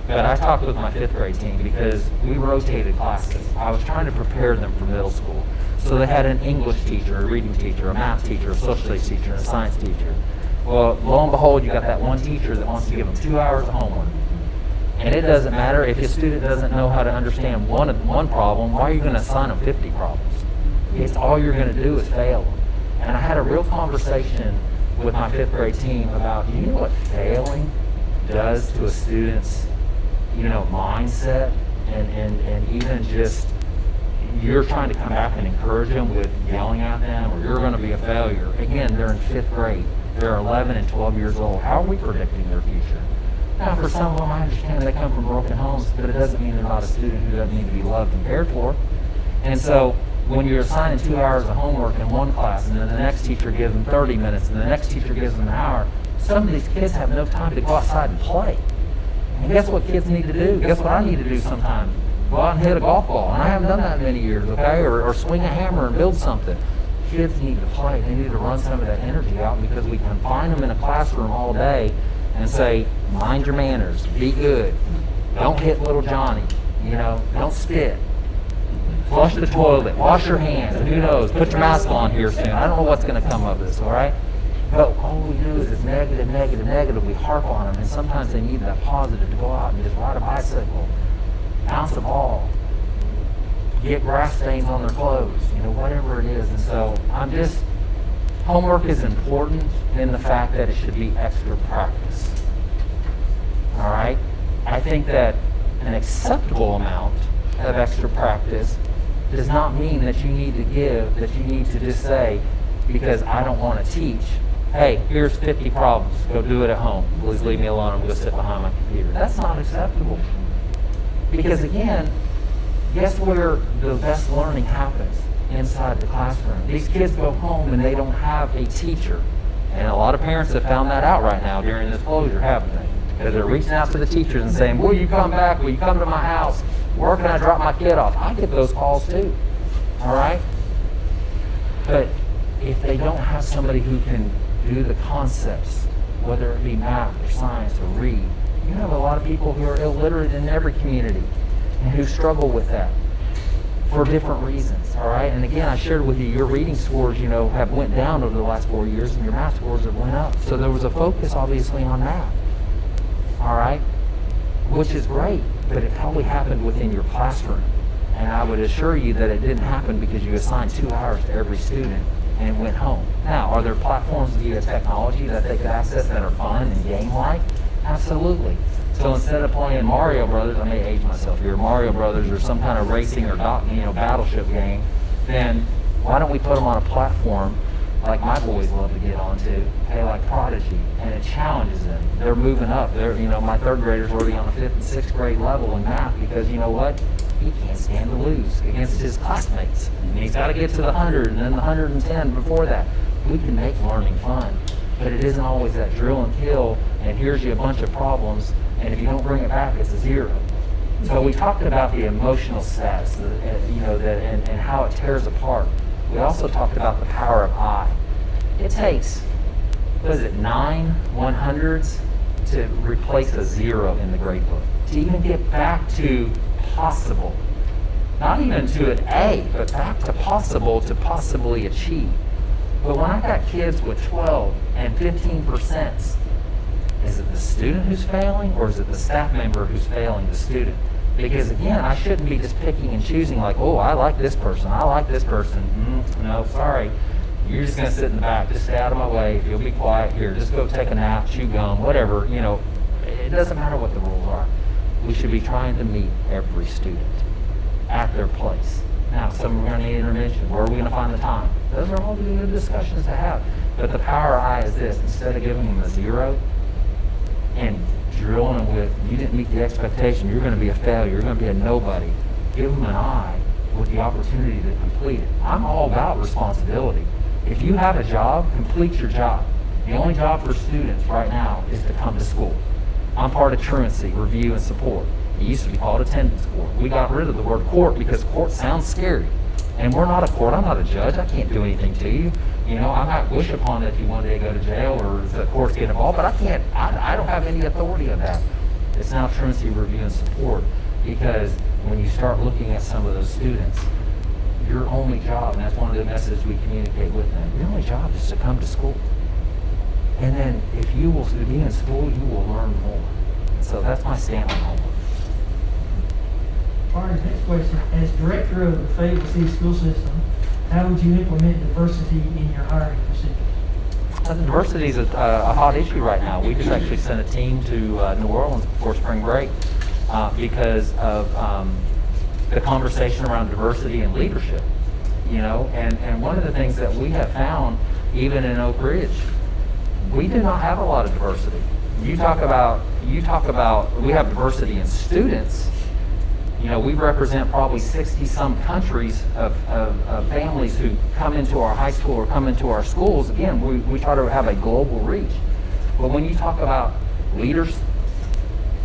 But I talked with my 5th grade team because we rotated classes. I was trying to prepare them for middle school. So they had an English teacher, a reading teacher, a math teacher, a social studies teacher, and a science teacher. Well, lo and behold, you got that one teacher that wants to give them 2 hours of homework. And it doesn't matter if a student doesn't know how to understand one problem, why are you going to assign them 50 problems? It's all you're going to do is fail them. And I had a real conversation with my 5th grade team about, do you know what failing does to a student's, mindset? And even just, you're trying to come back and encourage them with yelling at them, or you're going to be a failure. Again, they're in 5th grade. They're 11 and 12 years old. How are we predicting their future? Now, for some of them, I understand they come from broken homes, but it doesn't mean they're not a student who doesn't need to be loved and cared for. And so when you're assigning 2 hours of homework in one class, and then the next teacher gives them 30 minutes, and the next teacher gives them an hour, some of these kids have no time to go outside and play. And guess what kids need to do? Guess what I need to do sometimes? Go out and hit a golf ball. And I haven't done that in many years, okay? Or swing a hammer and build something. Kids need to play. They need to run some of that energy out, because we confine them in a classroom all day and say, mind your manners, be good, don't hit little Johnny, you know, don't spit, flush the toilet, wash your hands, and who knows, put your mask on here soon. I don't know what's going to come of this, all right? But all we do is negative, negative, negative. We harp on them, and sometimes they need that positive to go out and just ride a bicycle, bounce a ball, get grass stains on their clothes, you know, whatever it is. And so homework is important in the fact that it should be extra practice. All right? I think that an acceptable amount of extra practice does not mean that you need to just say, because I don't want to teach, hey, here's 50 problems, go do it at home. Please leave me alone, I'm going to sit behind my computer. That's not acceptable. Because again, guess where the best learning happens? Inside the classroom. These kids go home and they don't have a teacher. And a lot of parents have found that out right now during this closure, haven't they? Because they're reaching out to the teachers and saying, will you come back? Will you come to my house? Where can I drop my kid off? I get those calls too. All right? But if they don't have somebody who can do the concepts, whether it be math or science or read, you have a lot of people who are illiterate in every community and who struggle with that for different reasons, all right? And again, I shared with you, your reading scores, you know, have went down over the last 4 years, and your math scores have went up. So there was a focus, obviously, on math, all right? Which is great, but it probably happened within your classroom. And I would assure you that it didn't happen because you assigned 2 hours to every student and went home. Now, are there platforms via technology that they could access that are fun and game-like? Absolutely. So instead of playing Mario Brothers, I may age myself here, Mario Brothers or some kind of racing or battleship game, then why don't we put them on a platform like my boys love to get onto, hey, like Prodigy, and it challenges them. They're moving up. My 3rd grader's already on the 5th and 6th grade level in math, because you know what? He can't stand to lose against his classmates. And he's got to get to the 100 and then the 110 before that. We can make learning fun, but it isn't always that drill and kill, and here's you a bunch of problems, and if you don't bring it back, it's a 0. So we talked about the emotional status, and how it tears apart. We also talked about the power of I. It takes, 9 100s to replace a 0 in the grade book, to even get back to possible. Not even to an A, but back to possible, to possibly achieve. But when I got kids with 12 and 15%, is it the student who's failing, or is it the staff member who's failing the student? Because again, I shouldn't be just picking and choosing like, oh, I like this person, I like this person. No, sorry. You're just going to sit in the back. Just stay out of my way. If you'll be quiet here, just go take a nap, chew gum, whatever. You know, it doesn't matter what the rules are. We should be trying to meet every student at their place. Now, some are going to need intervention. Where are we going to find the time? Those are all good discussions to have. But the power I is this: instead of giving them a 0 and drilling them with, you didn't meet the expectation, you're going to be a failure, you're going to be a nobody, give them an I with the opportunity to complete it. I'm all about responsibility. If you have a job, complete your job. The only job for students right now is to come to school. I'm part of truancy, review, and support. It used to be called attendance court. We got rid of the word court because court sounds scary. And we're not a court. I'm not a judge. I can't do anything to you. You know, I might wish upon that you one day go to jail or the courts get involved, but I can't. I don't have any authority of that. It's now truancy, review, and support, because when you start looking at some of those students, your only job, and that's one of the messages we communicate with them, your only job is to come to school. And then if you will be in school, you will learn more. So that's my stand on homework.
All right, next question. As director of the Fayetteville City School System, how would you implement diversity in your hiring procedures?
Diversity is a hot issue right now. We just actually sent a team to New Orleans before spring break because of the conversation around diversity and leadership. You know, and one of the things that we have found, even in Oak Ridge, we do not have a lot of diversity. You talk about we have diversity in students, You know, we represent probably 60-some countries of families who come into our high school or come into our schools. Again, we try to have a global reach. But when you talk about leaders,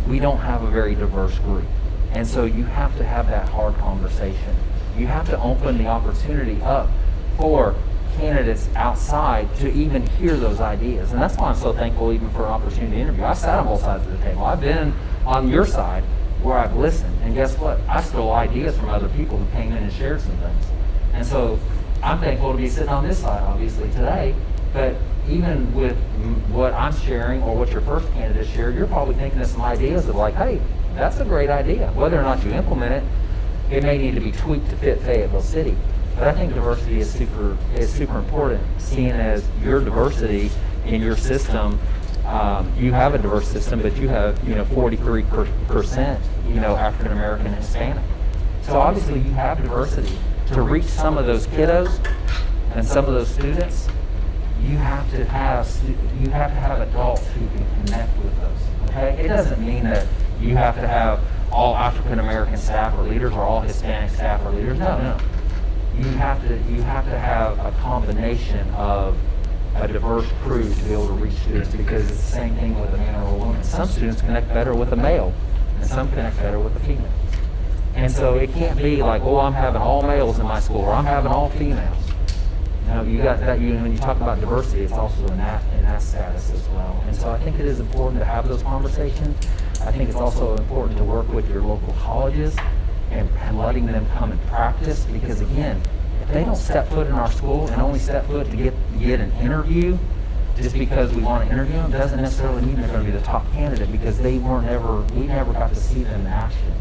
we don't have a very diverse group. And so you have to have that hard conversation. You have to open the opportunity up for candidates outside to even hear those ideas. And that's why I'm so thankful even for an opportunity to interview. I've sat on both sides of the table. I've been on your side where I've listened. And guess what? I stole ideas from other people who came in and shared some things. And so I'm thankful to be sitting on this side, obviously, today. But even with what I'm sharing or what your first candidate shared, you're probably thinking of some ideas of like, hey, that's a great idea. Whether or not you implement it, it may need to be tweaked to fit Fayetteville City. But I think diversity is super important, seeing as your diversity in your system, you have a diverse system, but you have 43% African American and Hispanic. So obviously you have diversity. To reach some of those kiddos and some of those students, you have to have adults who can connect with those. Okay, it doesn't mean that you have to have all African American staff or leaders or all Hispanic staff or leaders. No. You have to have a combination of a diverse crew to be able to reach students, because it's the same thing with a man or a woman. Some students connect better with a male, and some connect better with a female. And so it can't be like, oh, I'm having all males in my school, or I'm having all females. No, you got that. When you talk about diversity, it's also in that status as well. And so I think it is important to have those conversations. I think it's also important to work with your local colleges and letting them come and practice, because again, if they don't step foot in our school and only step foot to get an interview just because we want to interview them, doesn't necessarily mean they're going to be the top candidate, because we never got to see them in action.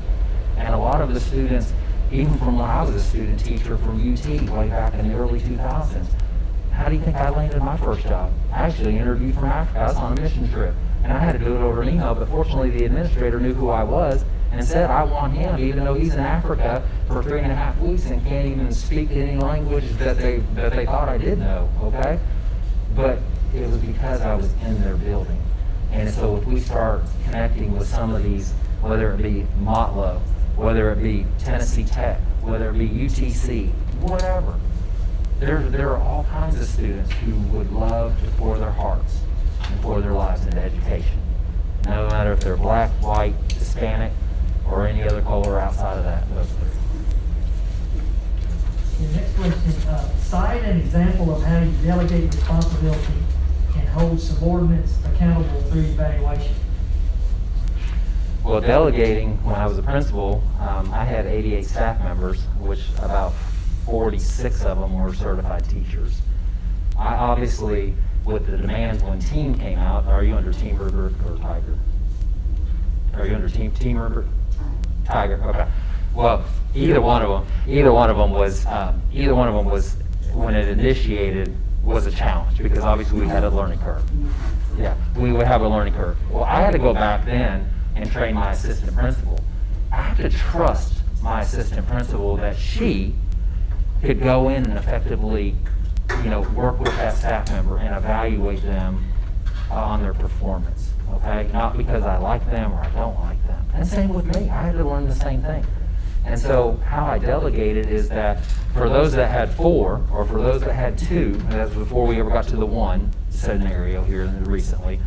And a lot of the students, even from when I was a student teacher from UT way back in the early 2000s, how do you think I landed my first job? I actually interviewed from Africa. I was on a mission trip, and I had to do it over an email, but fortunately the administrator knew who I was and said, I want him, even though he's in Africa for 3.5 weeks and can't even speak any language that they thought I did know, okay? But it was because I was in their building. And so if we start connecting with some of these, whether it be Motlow, whether it be Tennessee Tech, whether it be UTC, whatever, there are all kinds of students who would love to pour their hearts and pour their lives into education. No matter if they're black, white, Hispanic, or any other color outside of those three.
The next question, cite an example of how you delegate responsibility and hold subordinates accountable through evaluation.
Well, delegating, when I was a principal, I had 88 staff members, which about 46 of them were certified teachers. I obviously, with the demands when team came out, are you under team rubric or Tiger? Are you under team rubric? Tiger. Okay. Well, either one of them was when it initiated was a challenge, because obviously we had a learning curve. Yeah, we would have a learning curve. Well, I had to go back then and train my assistant principal. I have to trust my assistant principal that she could go in and effectively, work with that staff member and evaluate them on their performance. Okay, not because I like them or I don't like them. And same with me. I had to learn the same thing. And so how I delegated is that for those that had 4, or for those that had 2, and that's before we ever got to the 1 scenario here recently,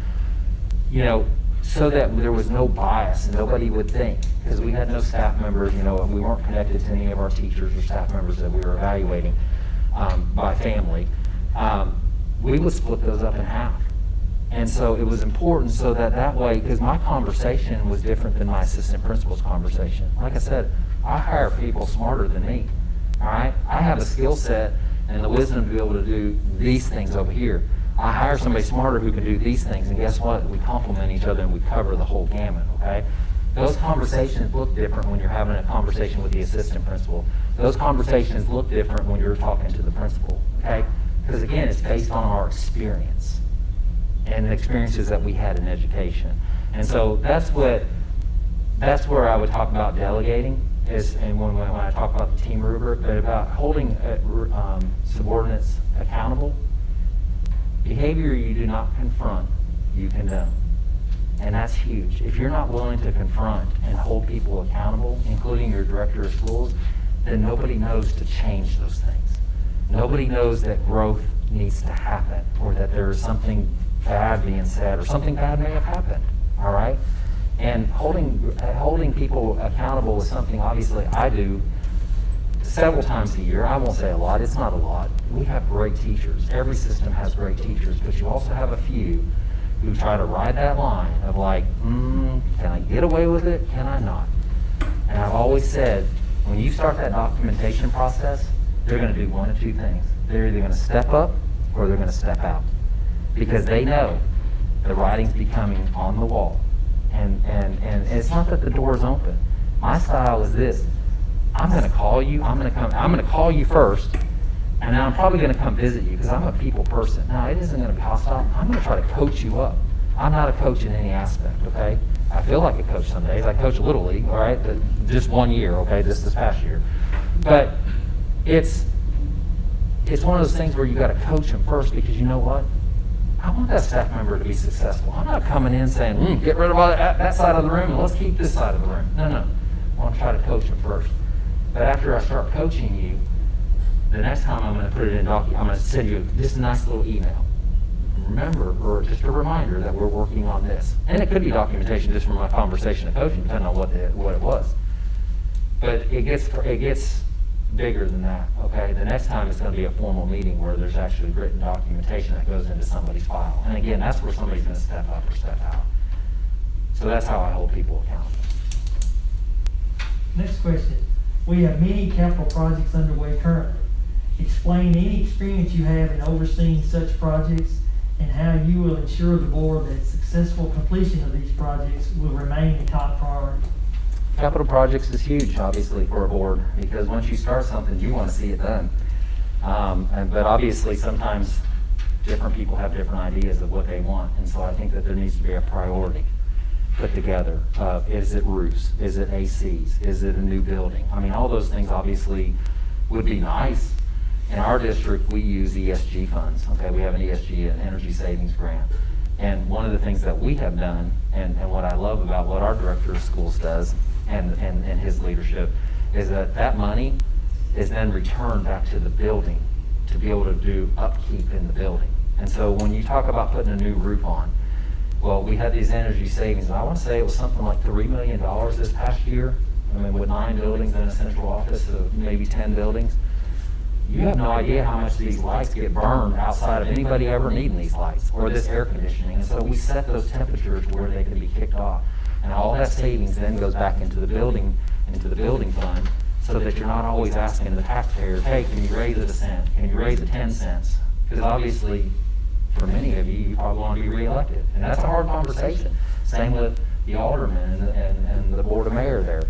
so that there was no bias and nobody would think, because we had no staff members, we weren't connected to any of our teachers or staff members that we were evaluating by family, we would split those up in half. And so it was important so that way, because my conversation was different than my assistant principal's conversation. Like I said, I hire people smarter than me, all right? I have a skill set and the wisdom to be able to do these things over here. I hire somebody smarter who can do these things, and guess what? We complement each other and we cover the whole gamut, okay? Those conversations look different when you're having a conversation with the assistant principal. Those conversations look different when you're talking to the principal, okay? Because again, it's based on our experience and the experiences that we had in education. And so that's where I would talk about delegating, and when I talk about the team rubric, but about holding subordinates accountable. Behavior you do not confront, you condone. And that's huge. If you're not willing to confront and hold people accountable, including your director of schools, then nobody knows to change those things. Nobody knows that growth needs to happen, or that there is something bad being said, or something bad may have happened, all right? And holding people accountable is something obviously I do several times a year. I won't say a lot, it's not a lot. We have great teachers. Every system has great teachers, but you also have a few who try to ride that line of like, can I get away with it? Can I not? And I've always said, when you start that documentation process, they're going to do one of two things. They're either going to step up or they're going to step out, because they know the writing's becoming on the wall. And it's not that the door's open. My style is this: I'm going to call you. I'm going to call you first, and then I'm probably going to come visit you because I'm a people person. Now, it isn't going to be hostile. I'm going to try to coach you up. I'm not a coach in any aspect, okay? I feel like a coach some days. I coach a Little League, all right? Just 1 year, okay, this past year. But it's one of those things where you got to coach them first, because you know what? I want that staff member to be successful. I'm not coming in saying, get rid of all that side of the room and let's keep this side of the room. No. I want to try to coach them first. But after I start coaching you, the next time I'm going to put it in I'm going to send you just a nice little email. Remember, or just a reminder that we're working on this. And it could be documentation just from my conversation of coaching, depending on what it was. But it gets bigger than that, okay? The next time it's going to be a formal meeting where there's actually written documentation that goes into somebody's file. And again, that's where somebody's going to step up or step out. So that's how I hold people accountable.
Next question. We have many capital projects underway currently. Explain any experience you have in overseeing such projects and how you will ensure the board that successful completion of these projects will remain a top priority.
Capital projects is huge, obviously, for a board, because once you start something, you want to see it done. But obviously, sometimes different people have different ideas of what they want, and so I think that there needs to be a priority put together. Is it roofs? Is it ACs? Is it a new building? I mean, all those things obviously would be nice. In our district, we use ESG funds. Okay, we have an ESG, an energy savings grant. And one of the things that we have done, and what I love about what our director of schools does, and his leadership, is that money is then returned back to the building to be able to do upkeep in the building. And so when you talk about putting a new roof on, well, we had these energy savings, and I want to say it was something like $3 million this past year. I mean, with 9 buildings and a central office of maybe 10 buildings. You have no idea how much these lights get burned outside of anybody ever needing these lights or this air conditioning. And so we set those temperatures where they can be kicked off. And all that savings then goes back into the building fund, so that you're not always asking the taxpayers, hey, can you raise it a cent? Can you raise it 10 cents? Because obviously, for many of you, you probably want to be reelected. And that's a hard conversation. Same with the aldermen and the board of mayor there.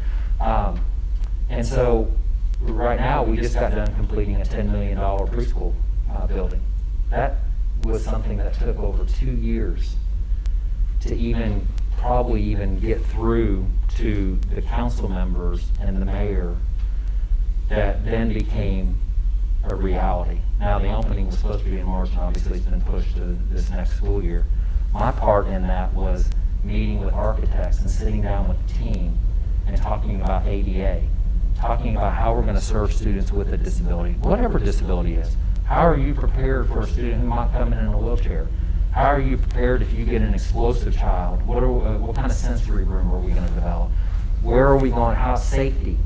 And so right now, we just got done completing a $10 million preschool building. That was something that took over 2 years to probably even get through to the council members and the mayor, that then became a reality. Now, the opening was supposed to be in March, and obviously it's been pushed to this next school year. My part in that was meeting with architects and sitting down with the team and talking about ADA, talking about how we're going to serve students with a disability, whatever disability is. How are you prepared for a student who might come in a wheelchair? How are you prepared if you get an explosive child? What kind of sensory room are we going to develop? Where are we going? How safety?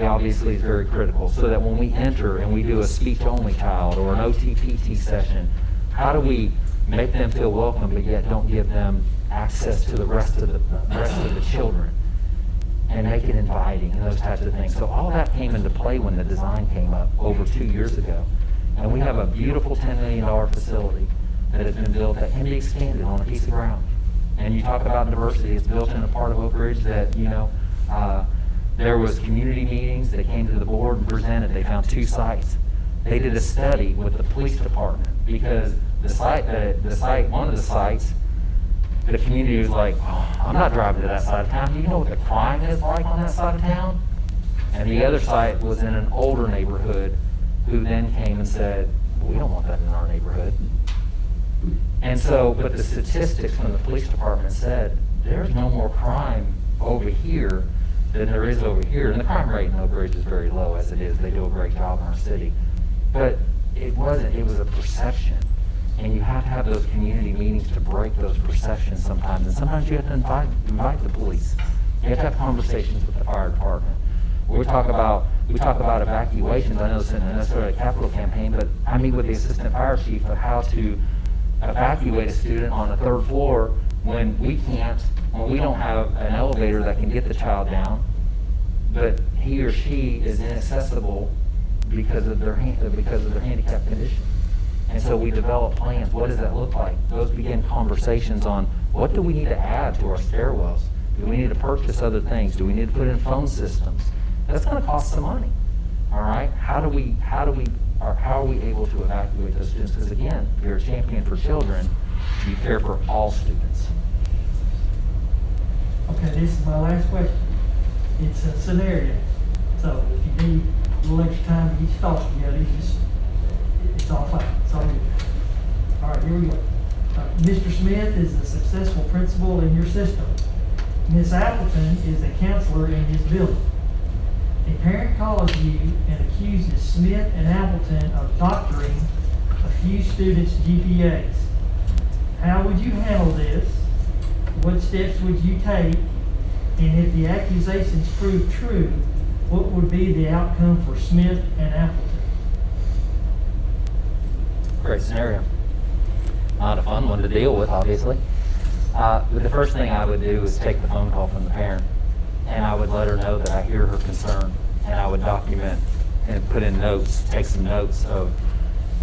Obviously is very critical, so that when we enter and we do a speech-only child or an OTPT session, how do we make them feel welcome, but yet don't give them access to the rest of the children, and make it inviting and those types of things? So all that came into play when the design came up over 2 years ago, and we have a beautiful $10 million facility that has been built that can be expanded on a piece of ground. And you talk about diversity, it's built in a part of Oak Ridge that, there was community meetings. They came to the board and presented. They found 2 sites. They did a study with the police department, because one of the sites, the community was like, oh, I'm not driving to that side of town. Do you know what the crime is like on that side of town? And the other site was in an older neighborhood, who then came and said, well, we don't want that in our neighborhood. And so, but the statistics from the police department said there's no more crime over here than there is over here. And the crime rate in Oak Ridge is very low as it is. They do a great job in our city. But it wasn't, it was a perception. And you have to have those community meetings to break those perceptions sometimes. And sometimes you have to invite the police. You have to have conversations with the fire department. We talk about evacuations. I know this isn't necessarily a capital campaign, but I meet with the assistant fire chief of how to evacuate a student on the 3rd floor when we don't have an elevator that can get the child down, but he or she is inaccessible because of their handicap condition. And so we develop plans. What does that look like? Those begin conversations on what do we need to add to our stairwells? Do we need to purchase other things? Do we need to put in phone systems? That's going to cost some money. All right. How are we able to evacuate those students? Because again, if you're a champion for children, you care for all students.
Okay, this is my last question. It's a scenario. So if you need a little extra time to get your thoughts together, it's all fine. It's all good. All right, here we go. Mr. Smith is a successful principal in your system. Miss Appleton is a counselor in his building. A parent calls you and accuses Smith and Appleton of doctoring a few students' GPAs. How would you handle this? What steps would you take? And if the accusations prove true, what would be the outcome for Smith and Appleton?
Great scenario. Not a fun one to deal with, obviously. But the first thing I would do is take the phone call from the parent, and I would let her know that I hear her concern, and I would document and put in notes, take some notes of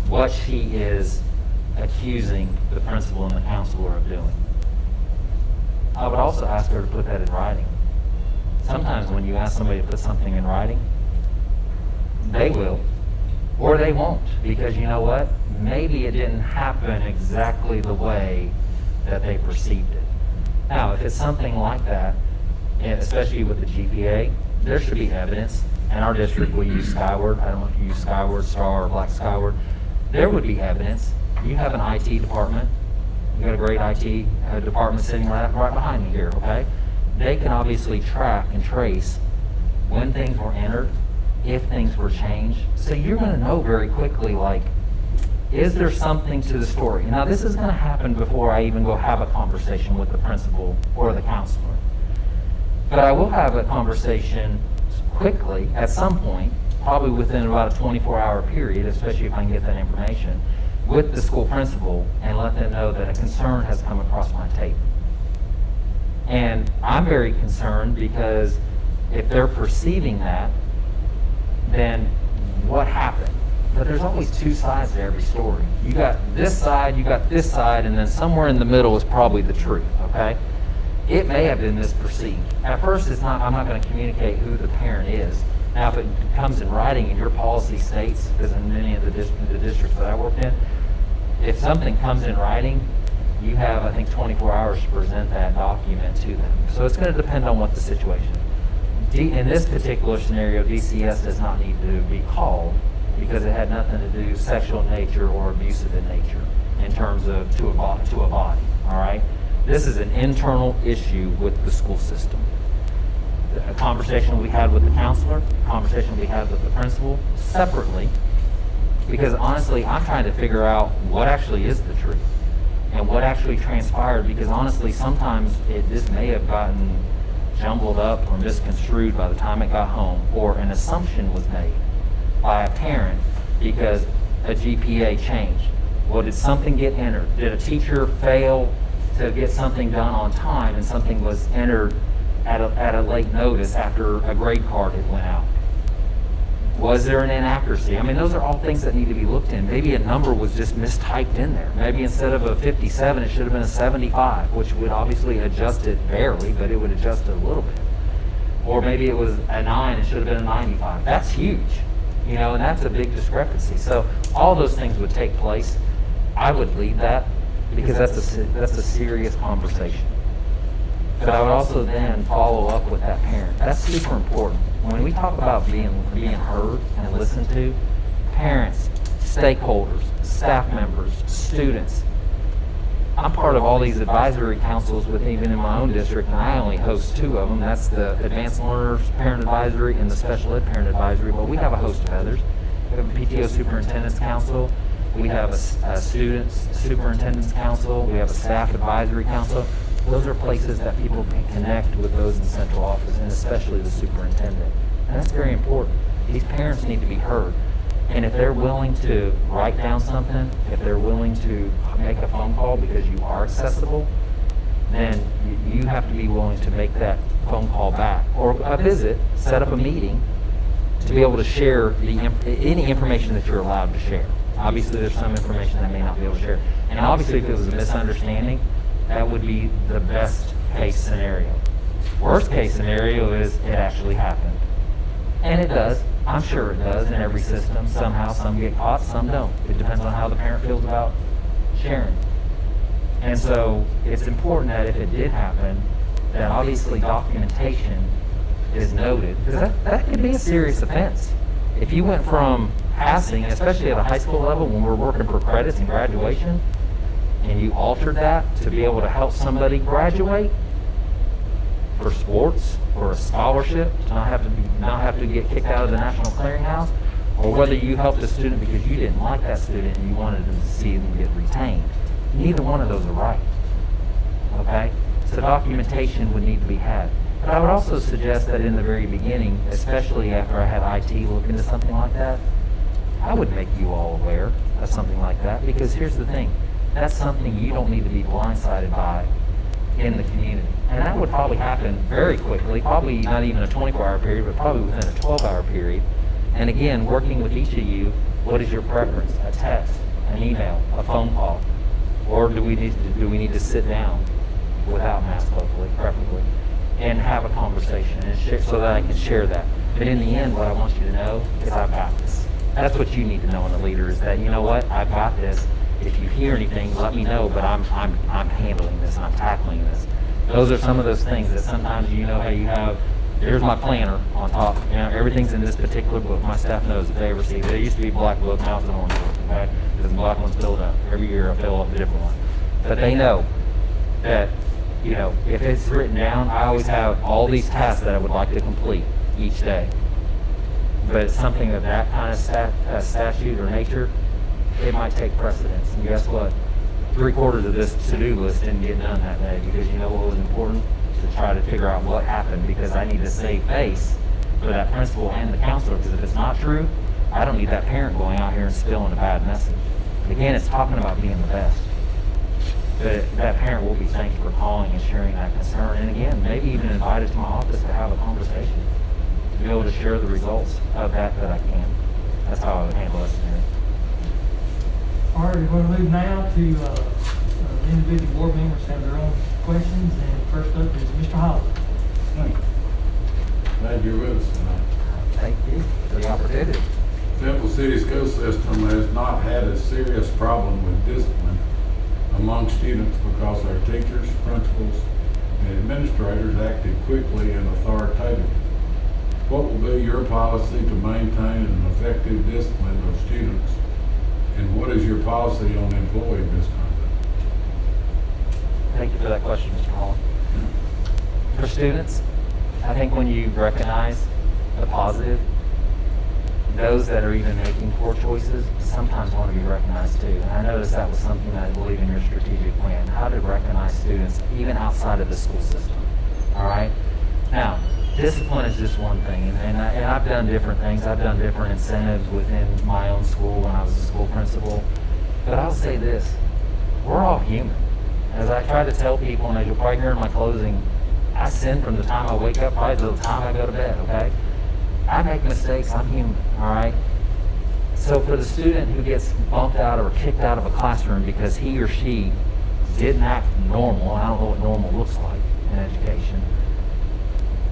what she is accusing the principal and the counselor of doing. I would also ask her to put that in writing. Sometimes when you ask somebody to put something in writing, they will, or they won't, because you know what? Maybe it didn't happen exactly the way that they perceived it. Now, if it's something like that, and especially with the GPA, there should be evidence. In our district, we use Skyward. I don't know if you use Skyward, Star, or Black Skyward. There would be evidence. You have an IT department. You got a great IT department sitting right behind me here, okay? They can obviously track and trace when things were entered, if things were changed. So you're going to know very quickly, like, is there something to the story? Now, this is going to happen before I even go have a conversation with the principal or the counselor. But I will have a conversation quickly at some point, probably within about a 24-hour period, especially if I can get that information, with the school principal and let them know that a concern has come across my table. And I'm very concerned because if they're perceiving that, then what happened? But there's always two sides to every story. You got this side, and then somewhere in the middle is probably the truth, okay? It may have been misperceived. At first, I'm not going to communicate who the parent is. Now, if it comes in writing and your policy states, because in many of the districts that I worked in, if something comes in writing, you have, I think, 24 hours to present that document to them. So it's going to depend on what the situation is. In this particular scenario, DCS does not need to be called because it had nothing to do sexual nature or abusive in nature in terms of to a body, all right? This is an internal issue with the school system. A conversation we had with the counselor, a conversation we had with the principal separately, because honestly, I'm trying to figure out what actually is the truth and what actually transpired, because honestly, sometimes this may have gotten jumbled up or misconstrued by the time it got home, or an assumption was made by a parent because a GPA changed. Well, did something get entered? Did a teacher fail to get something done on time and something was entered at a late notice after a grade card had went out? Was there an inaccuracy? I mean, those are all things that need to be looked in. Maybe a number was just mistyped in there. Maybe instead of a 57, it should have been a 75, which would obviously adjust it barely, but it would adjust it a little bit. Or maybe it was a 9, it should have been a 95. That's huge, you know, and that's a big discrepancy. So all those things would take place. I would lead that because that's a serious conversation. But I would also then follow up with that parent. That's super important. When we talk about being heard and listened to, parents, stakeholders, staff members, students, I'm part of all these advisory councils even in my own district, and I only host 2 of them. That's the Advanced Learners Parent Advisory and the Special Ed Parent Advisory, but we have a host of others. We have a PTO Superintendent's Council. We have a Students Superintendent's Council. We have a Staff Advisory Council. Those are places that people can connect with those in central office, and especially the superintendent. And that's very important. These parents need to be heard. And if they're willing to write down something, if they're willing to make a phone call because you are accessible, then you have to be willing to make that phone call back. Or a visit, set up a meeting to be able to share any information that you're allowed to share. Obviously, there's some information that may not be able to share. And obviously, if it was a misunderstanding, that would be the best case scenario. Worst case scenario is it actually happened. And it does. I'm sure it does in every system. Somehow some get caught, some don't. It depends on how the parent feels about sharing. And so it's important that if it did happen, that obviously documentation is noted. Because that could be a serious offense. If you went from passing, especially at a high school level when we're working for credits and graduation, and you altered that to be able to help somebody graduate for sports, for a scholarship, to not have to get kicked out of the National Clearinghouse, or whether you helped a student because you didn't like that student and you wanted to see them get retained. Neither one of those are right. Okay? So documentation would need to be had. But I would also suggest that in the very beginning, especially after I had IT look into something like that, I would make you all aware of something like that, because here's the thing. That's something you don't need to be blindsided by in the community. And that would probably happen very quickly, probably not even a 24-hour period, but probably within a 12-hour period. And again, working with each of you, what is your preference? A text, an email, a phone call? Or do we need to sit down without masks, hopefully, preferably, and have a conversation and share, so that I can share that? But in the end, what I want you to know is I've got this. That's what you need to know in a leader, is that, you know what, I've got this. If you hear anything, let me know, but I'm handling this, I'm tackling this. Those are some of those things that sometimes, you know, hey, you have, here's my planner on top, you know, everything's in this particular book. My staff knows if they ever see it. It used to be a black book, now it's an orange book, okay? Because the black one's filled up. Every year I fill up a different one. But they know that, you know, if it's written down, I always have all these tasks that I would like to complete each day. But it's something of that kind of statute or nature, it might take precedence. And guess what? 3/4 of this to-do list didn't get done that day, because you know what was important? To try to figure out what happened, because I need to save face for that principal and the counselor, because if it's not true, I don't need that parent going out here and spilling a bad message. Again, it's talking about being the best. But that parent will be thanked for calling and sharing that concern, and again, maybe even invited to my office to have a conversation, to be able to share the results of that I can. That's how I would handle this scenario.
All right, we're going to move now to the individual board members have their own questions, and first up is Mr. Holly.
Thank you. Glad you're with us tonight.
Thank you for the opportunity.
Fayetteville City School System has not had a serious problem with discipline among students because our teachers, principals, and administrators acted quickly and authoritatively. What will be your policy to maintain an effective discipline of students, and what is your policy on employee misconduct?
Thank you for that question, Mr. Holland. For students, I think when you recognize the positive, those that are even making poor choices sometimes want to be recognized too. And I noticed that was something that I believe in your strategic plan, how to recognize students even outside of the school system. All right? Now, discipline is just one thing, and I've done different things. I've done different incentives within my own school when I was a school principal. But I'll say this, we're all human. As I try to tell people, and as you'll probably hear in my closing, I sin from the time I wake up probably to the time I go to bed, okay? I make mistakes, I'm human, all right? So for the student who gets bumped out or kicked out of a classroom because he or she didn't act normal, and I don't know what normal looks like in education,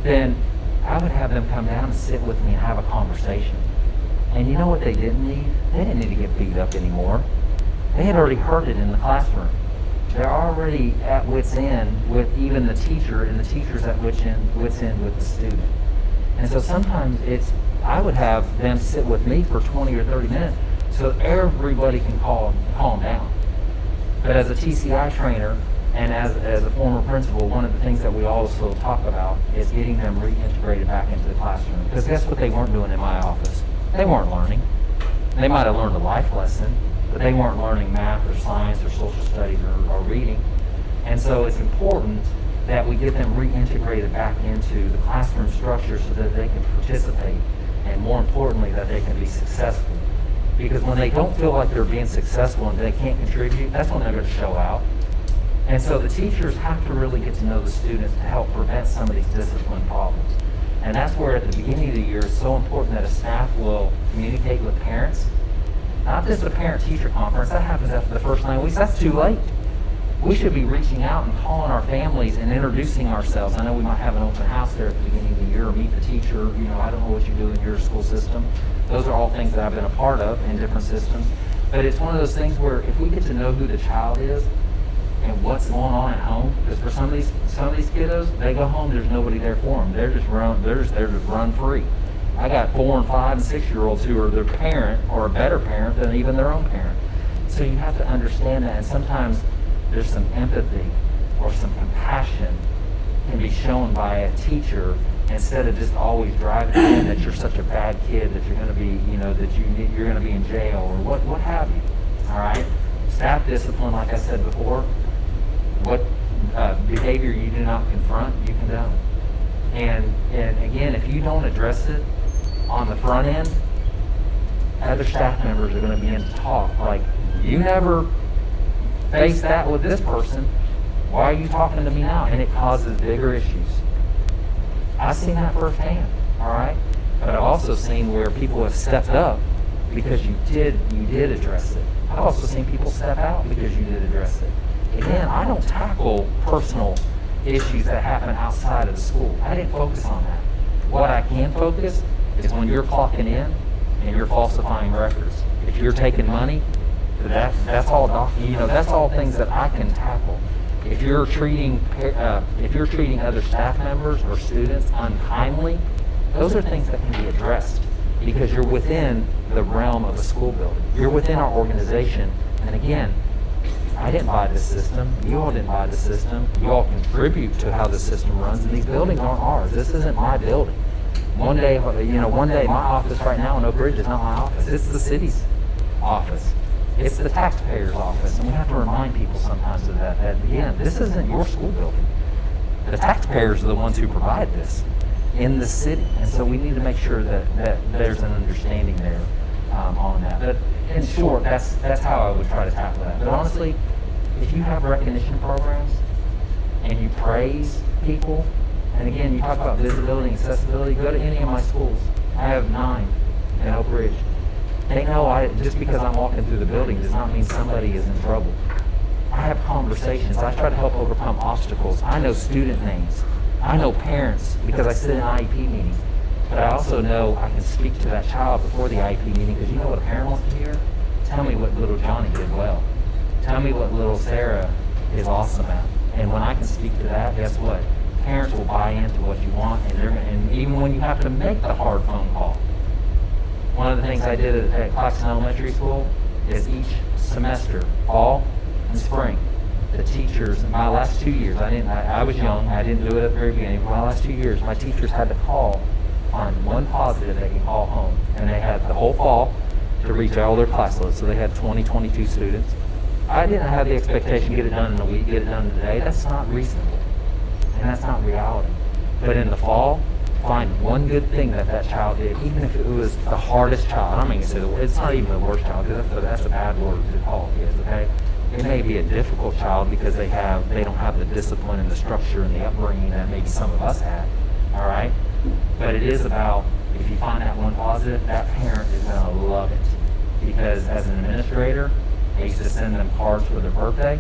then I would have them come down and sit with me and have a conversation. And you know what they didn't need? They didn't need to get beat up anymore. They had already heard it in the classroom. They're already at wit's end with even the teacher, and the teacher's at wit's end with the student. And so sometimes I would have them sit with me for 20 or 30 minutes so everybody can calm down. But as a TCI trainer and as a former principal, one of the things that we also talk about is getting them reintegrated back into the classroom. Because guess what they weren't doing in my office? They weren't learning. They might have learned a life lesson, but they weren't learning math or science or social studies or reading. And so it's important that we get them reintegrated back into the classroom structure so that they can participate, and more importantly, that they can be successful. Because when they don't feel like they're being successful and they can't contribute, that's when they're going to show out. And so the teachers have to really get to know the students to help prevent some of these discipline problems. And that's where at the beginning of the year it's so important that a staff will communicate with parents. Not just a parent-teacher conference, that happens after the first 9 weeks, that's too late. We should be reaching out and calling our families and introducing ourselves. I know we might have an open house there at the beginning of the year, or meet the teacher, I don't know what you do in your school system. Those are all things that I've been a part of in different systems. But it's one of those things where if we get to know who the child is and what's going on at home, because for some of these kiddos, they go home, there's nobody there for them. They're just there to run free. I got 4 and 5 and 6-year-olds who are their parent or a better parent than even their own parent. So you have to understand that, and sometimes there's some empathy or some compassion can be shown by a teacher instead of just always driving in that you're such a bad kid that you're going to be, that you're going to be in jail or what have you. All right, staff discipline, like I said before, what behavior you do not confront, you condone. And again, if you don't address it on the front end, other staff members are going to begin to talk like, you never faced that with this person, why are you talking to me now? And it causes bigger issues. I've seen that firsthand, all right? But I've also seen where people have stepped up because you did address it. I've also seen people step out because you did address it. Again, I don't tackle personal issues that happen outside of the school. I didn't focus on that. What I can focus is when you're clocking in and you're falsifying records. If you're taking money, that's all that's all things that I can tackle. If you're treating other staff members or students unkindly, those are things that can be addressed because you're within the realm of a school building. You're within our organization. And again, I didn't buy this system. You all didn't buy the system. You all contribute to how the system runs, and these buildings aren't ours. This isn't my building. One day, my office right now in Oak Ridge is not my office. It's the city's office. It's the taxpayer's office, and we have to remind people sometimes of that again, this isn't your school building. The taxpayers are the ones who provide this in the city, and so we need to make sure that there's an understanding there on that. But in short, that's how I would try to tackle that. But honestly, if you have recognition programs and you praise people, and again, you talk about visibility and accessibility, go to any of my schools. I have 9 in Oak Ridge. They know just because I'm walking through the building does not mean somebody is in trouble. I have conversations. I try to help overcome obstacles. I know student names. I know parents because I sit in IEP meetings. But I also know I can speak to that child before the IEP meeting because you know what a parent wants to hear? Tell me what little Johnny did well. Tell me what little Sarah is awesome at. And when I can speak to that, guess what? Parents will buy into what you want, and even when you have to make the hard phone call. One of the things I did at Claxton Elementary School is each semester, fall and spring, the teachers, in my last 2 years, I was young, I didn't do it at the very beginning, but my last 2 years, my teachers had to call on one positive they could call home. And they had the whole fall to reach all their class loads, so they had 22 students. I didn't have the expectation to get it done in a week, get it done in a day. That's not reasonable, and that's not reality. But in the fall, find one good thing that child did, even if it was the hardest child. I'm not going to say it's not even the worst child, because that's a bad word to call kids, okay? It may be a difficult child because they don't have the discipline and the structure and the upbringing that maybe some of us had, all right? But it is about, if you find that one positive, that parent is going to love it. Because as an administrator, I used to send them cards for their birthday.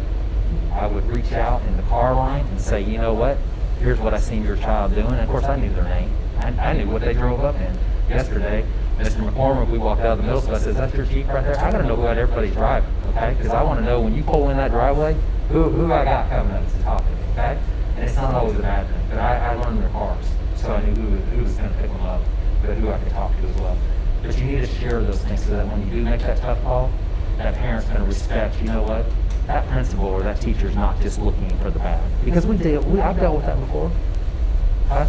I would reach out in the car line and say, you know what? Here's what I seen your child doing. And of course, I knew their name. I knew what they drove up in. Yesterday, Mr. McCormick, we walked out of the middle school. I said, is that your Jeep right there? I got to know what everybody's driving, okay? Because I want to know when you pull in that driveway, who I got coming up to talk to me, okay? And it's not always a bad thing, but I learned their cars. So I knew who was going to pick them up, but who I could talk to as well. But you need to share those things so that when you do make that tough call, that parent's going to respect, you know what? that principal or that teacher's not just looking for the bad. Because I've dealt with that before. Huh?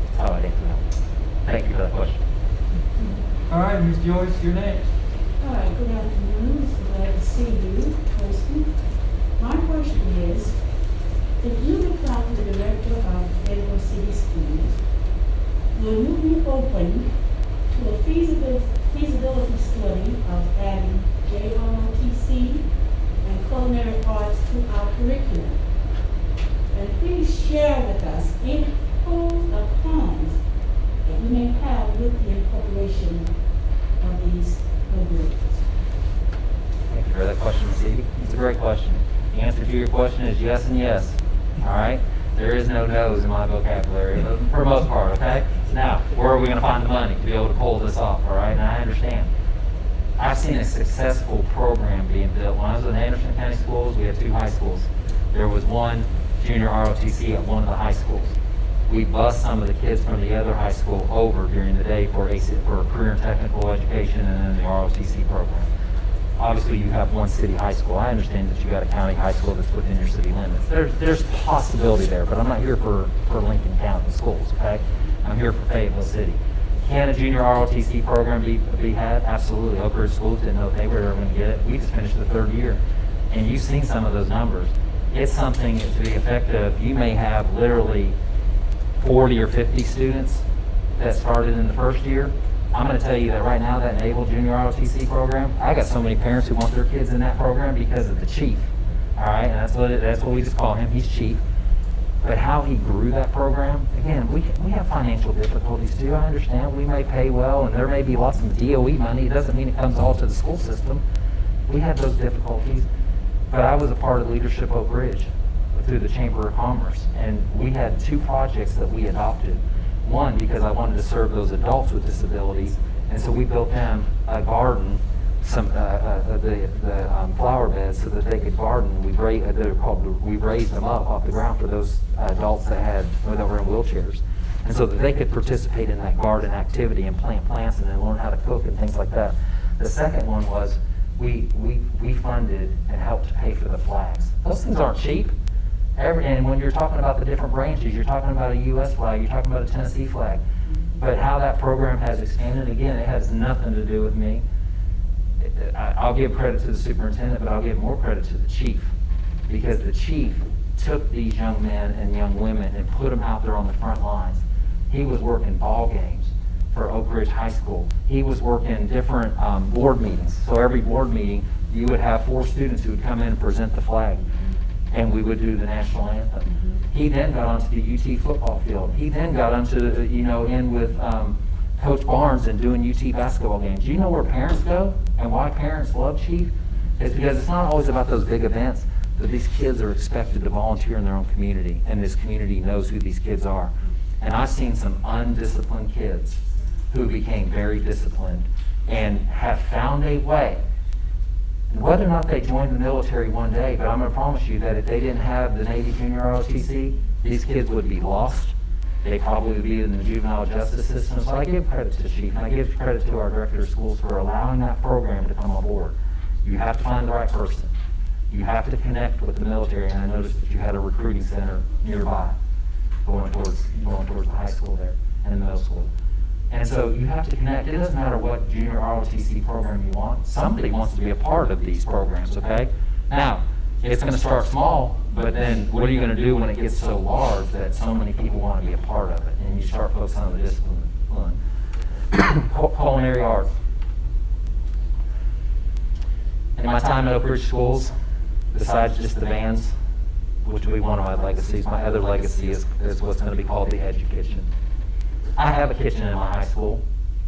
That's how I'd answer that. Thank you for that question.
All right, Ms. Joyce, you're next.
All right, good afternoon. It's glad to see you, Preston. My question is, if you become the director of Fayetteville City Schools, will you be open to a feasibility study of adding JROTC and culinary arts to our curriculum? And please share with us any pros or cons that we may have with the incorporation of these programs.
Thank you for that question, Stevie. It's a great question. The answer to your question is yes and yes. All right? There is no no's in my vocabulary, for the most part, okay? Now, where are we going to find the money to be able to pull this off, all right? And I understand. I've seen a successful program being built. When I was in Anderson County Schools, we had 2 high schools. There was one junior ROTC at one of the high schools. We bused some of the kids from the other high school over during the day for a career and technical education and then the ROTC program. Obviously, you have one city high school. I understand that you got a county high school that's within your city limits. There's possibility there, but I'm not here for Lincoln County schools, okay? I'm here for Fayetteville City. Can a junior ROTC program be had? Absolutely. Oak Ridge Schools didn't know if they were ever going to get it. We just finished the 3rd year. And you've seen some of those numbers. It's something to be effective. You may have literally 40 or 50 students that started in the 1st year. I'm going to tell you that right now, that enabled junior ROTC program, I got so many parents who want their kids in that program because of the chief. All right, and that's what we just call him. He's chief. But how he grew that program, again, we have financial difficulties too. I understand we may pay well, and there may be lots of DOE money. It doesn't mean it comes all to the school system. We have those difficulties. But I was a part of Leadership Oak Ridge through the Chamber of Commerce, and we had 2 projects that we adopted. One, because I wanted to serve those adults with disabilities, and so we built them a garden, the flower beds, so that they could garden. We raised them up off the ground for those adults that were in wheelchairs, and so that they could participate in that garden activity and plant plants and then learn how to cook and things like that. The second one was we funded and helped pay for the flags. Those things aren't cheap. And when you're talking about the different branches, you're talking about a U.S. flag, you're talking about a Tennessee flag. But how that program has expanded, again, it has nothing to do with me. I'll give credit to the superintendent, but I'll give more credit to the chief. Because the chief took these young men and young women and put them out there on the front lines. He was working ball games for Oak Ridge High School. He was working different board meetings. So every board meeting, you would have 4 students who would come in and present the flag. And we would do the national anthem. He then got onto the UT football field. He then got onto, in with Coach Barnes and doing UT basketball games. You know where parents go and why parents love Chief? It's because it's not always about those big events, but these kids are expected to volunteer in their own community, and this community knows who these kids are. And I've seen some undisciplined kids who became very disciplined and have found a way. Whether or not they joined the military one day, but I'm going to promise you that if they didn't have the Navy Junior ROTC, these kids would be lost. They probably would be in the juvenile justice system. So I give credit to the chief, and I give credit to our director of schools for allowing that program to come on board. You have to find the right person. You have to connect with the military, and I noticed that you had a recruiting center nearby going towards the high school there and the middle school. And so you have to connect. It doesn't matter what junior ROTC program you want. Somebody wants to be a part of these programs, okay? Now, it's going to start small, but then what are you going to do when it gets so large that so many people want to be a part of it? And you start focusing on the discipline. Culinary arts. In my time at Oak Ridge Schools, besides just the bands, which will be one of my legacies, my other legacy is what's going to be called the Edu-Kitchen. I have a kitchen in my high school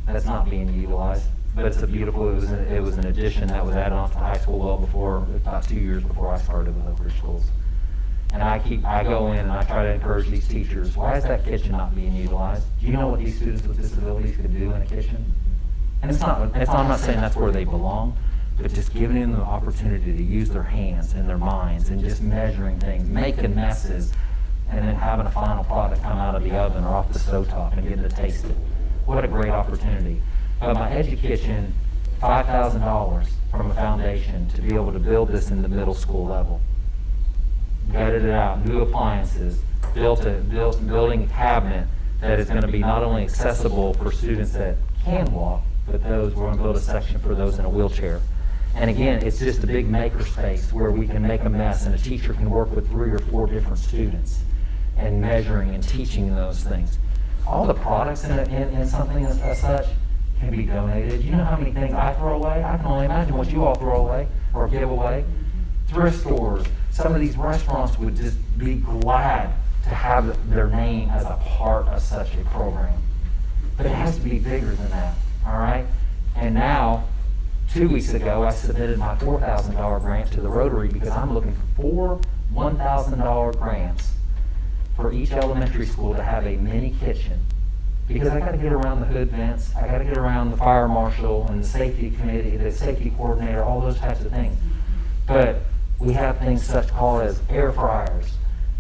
that's not being utilized, but it's a beautiful, it was an addition that was added on to high school well before, about 2 years before I started with Oak Ridge Schools. And I go in and I try to encourage these teachers, why is that kitchen not being utilized? Do you know what these students with disabilities could do in a kitchen? And I'm not saying that's where they belong, but just giving them the opportunity to use their hands and their minds and just measuring things, making messes, and then having a final product come out of the oven or off the stovetop and getting to taste it. What a great opportunity. But my Edu-Kitchen $5,000 from a foundation to be able to build this in the middle school level. Gutted it out, new appliances, building a cabinet that is going to be not only accessible for students that can walk, but we're going to build a section for those in a wheelchair. And again, it's just a big maker space where we can make a mess and a teacher can work with 3 or 4 different students and measuring and teaching those things. All the products in something as such can be donated. You know how many things I throw away? I can only imagine what you all throw away or give away. Thrift stores, some of these restaurants would just be glad to have their name as a part of such a program. But it has to be bigger than that, all right? And now, 2 weeks ago, I submitted my $4,000 grant to the Rotary because I'm looking for 4 $1,000 grants for each elementary school to have a mini kitchen. Because I got to get around the hood vents, I got to get around the fire marshal and the safety committee, the safety coordinator, all those types of things. But we have things such called as air fryers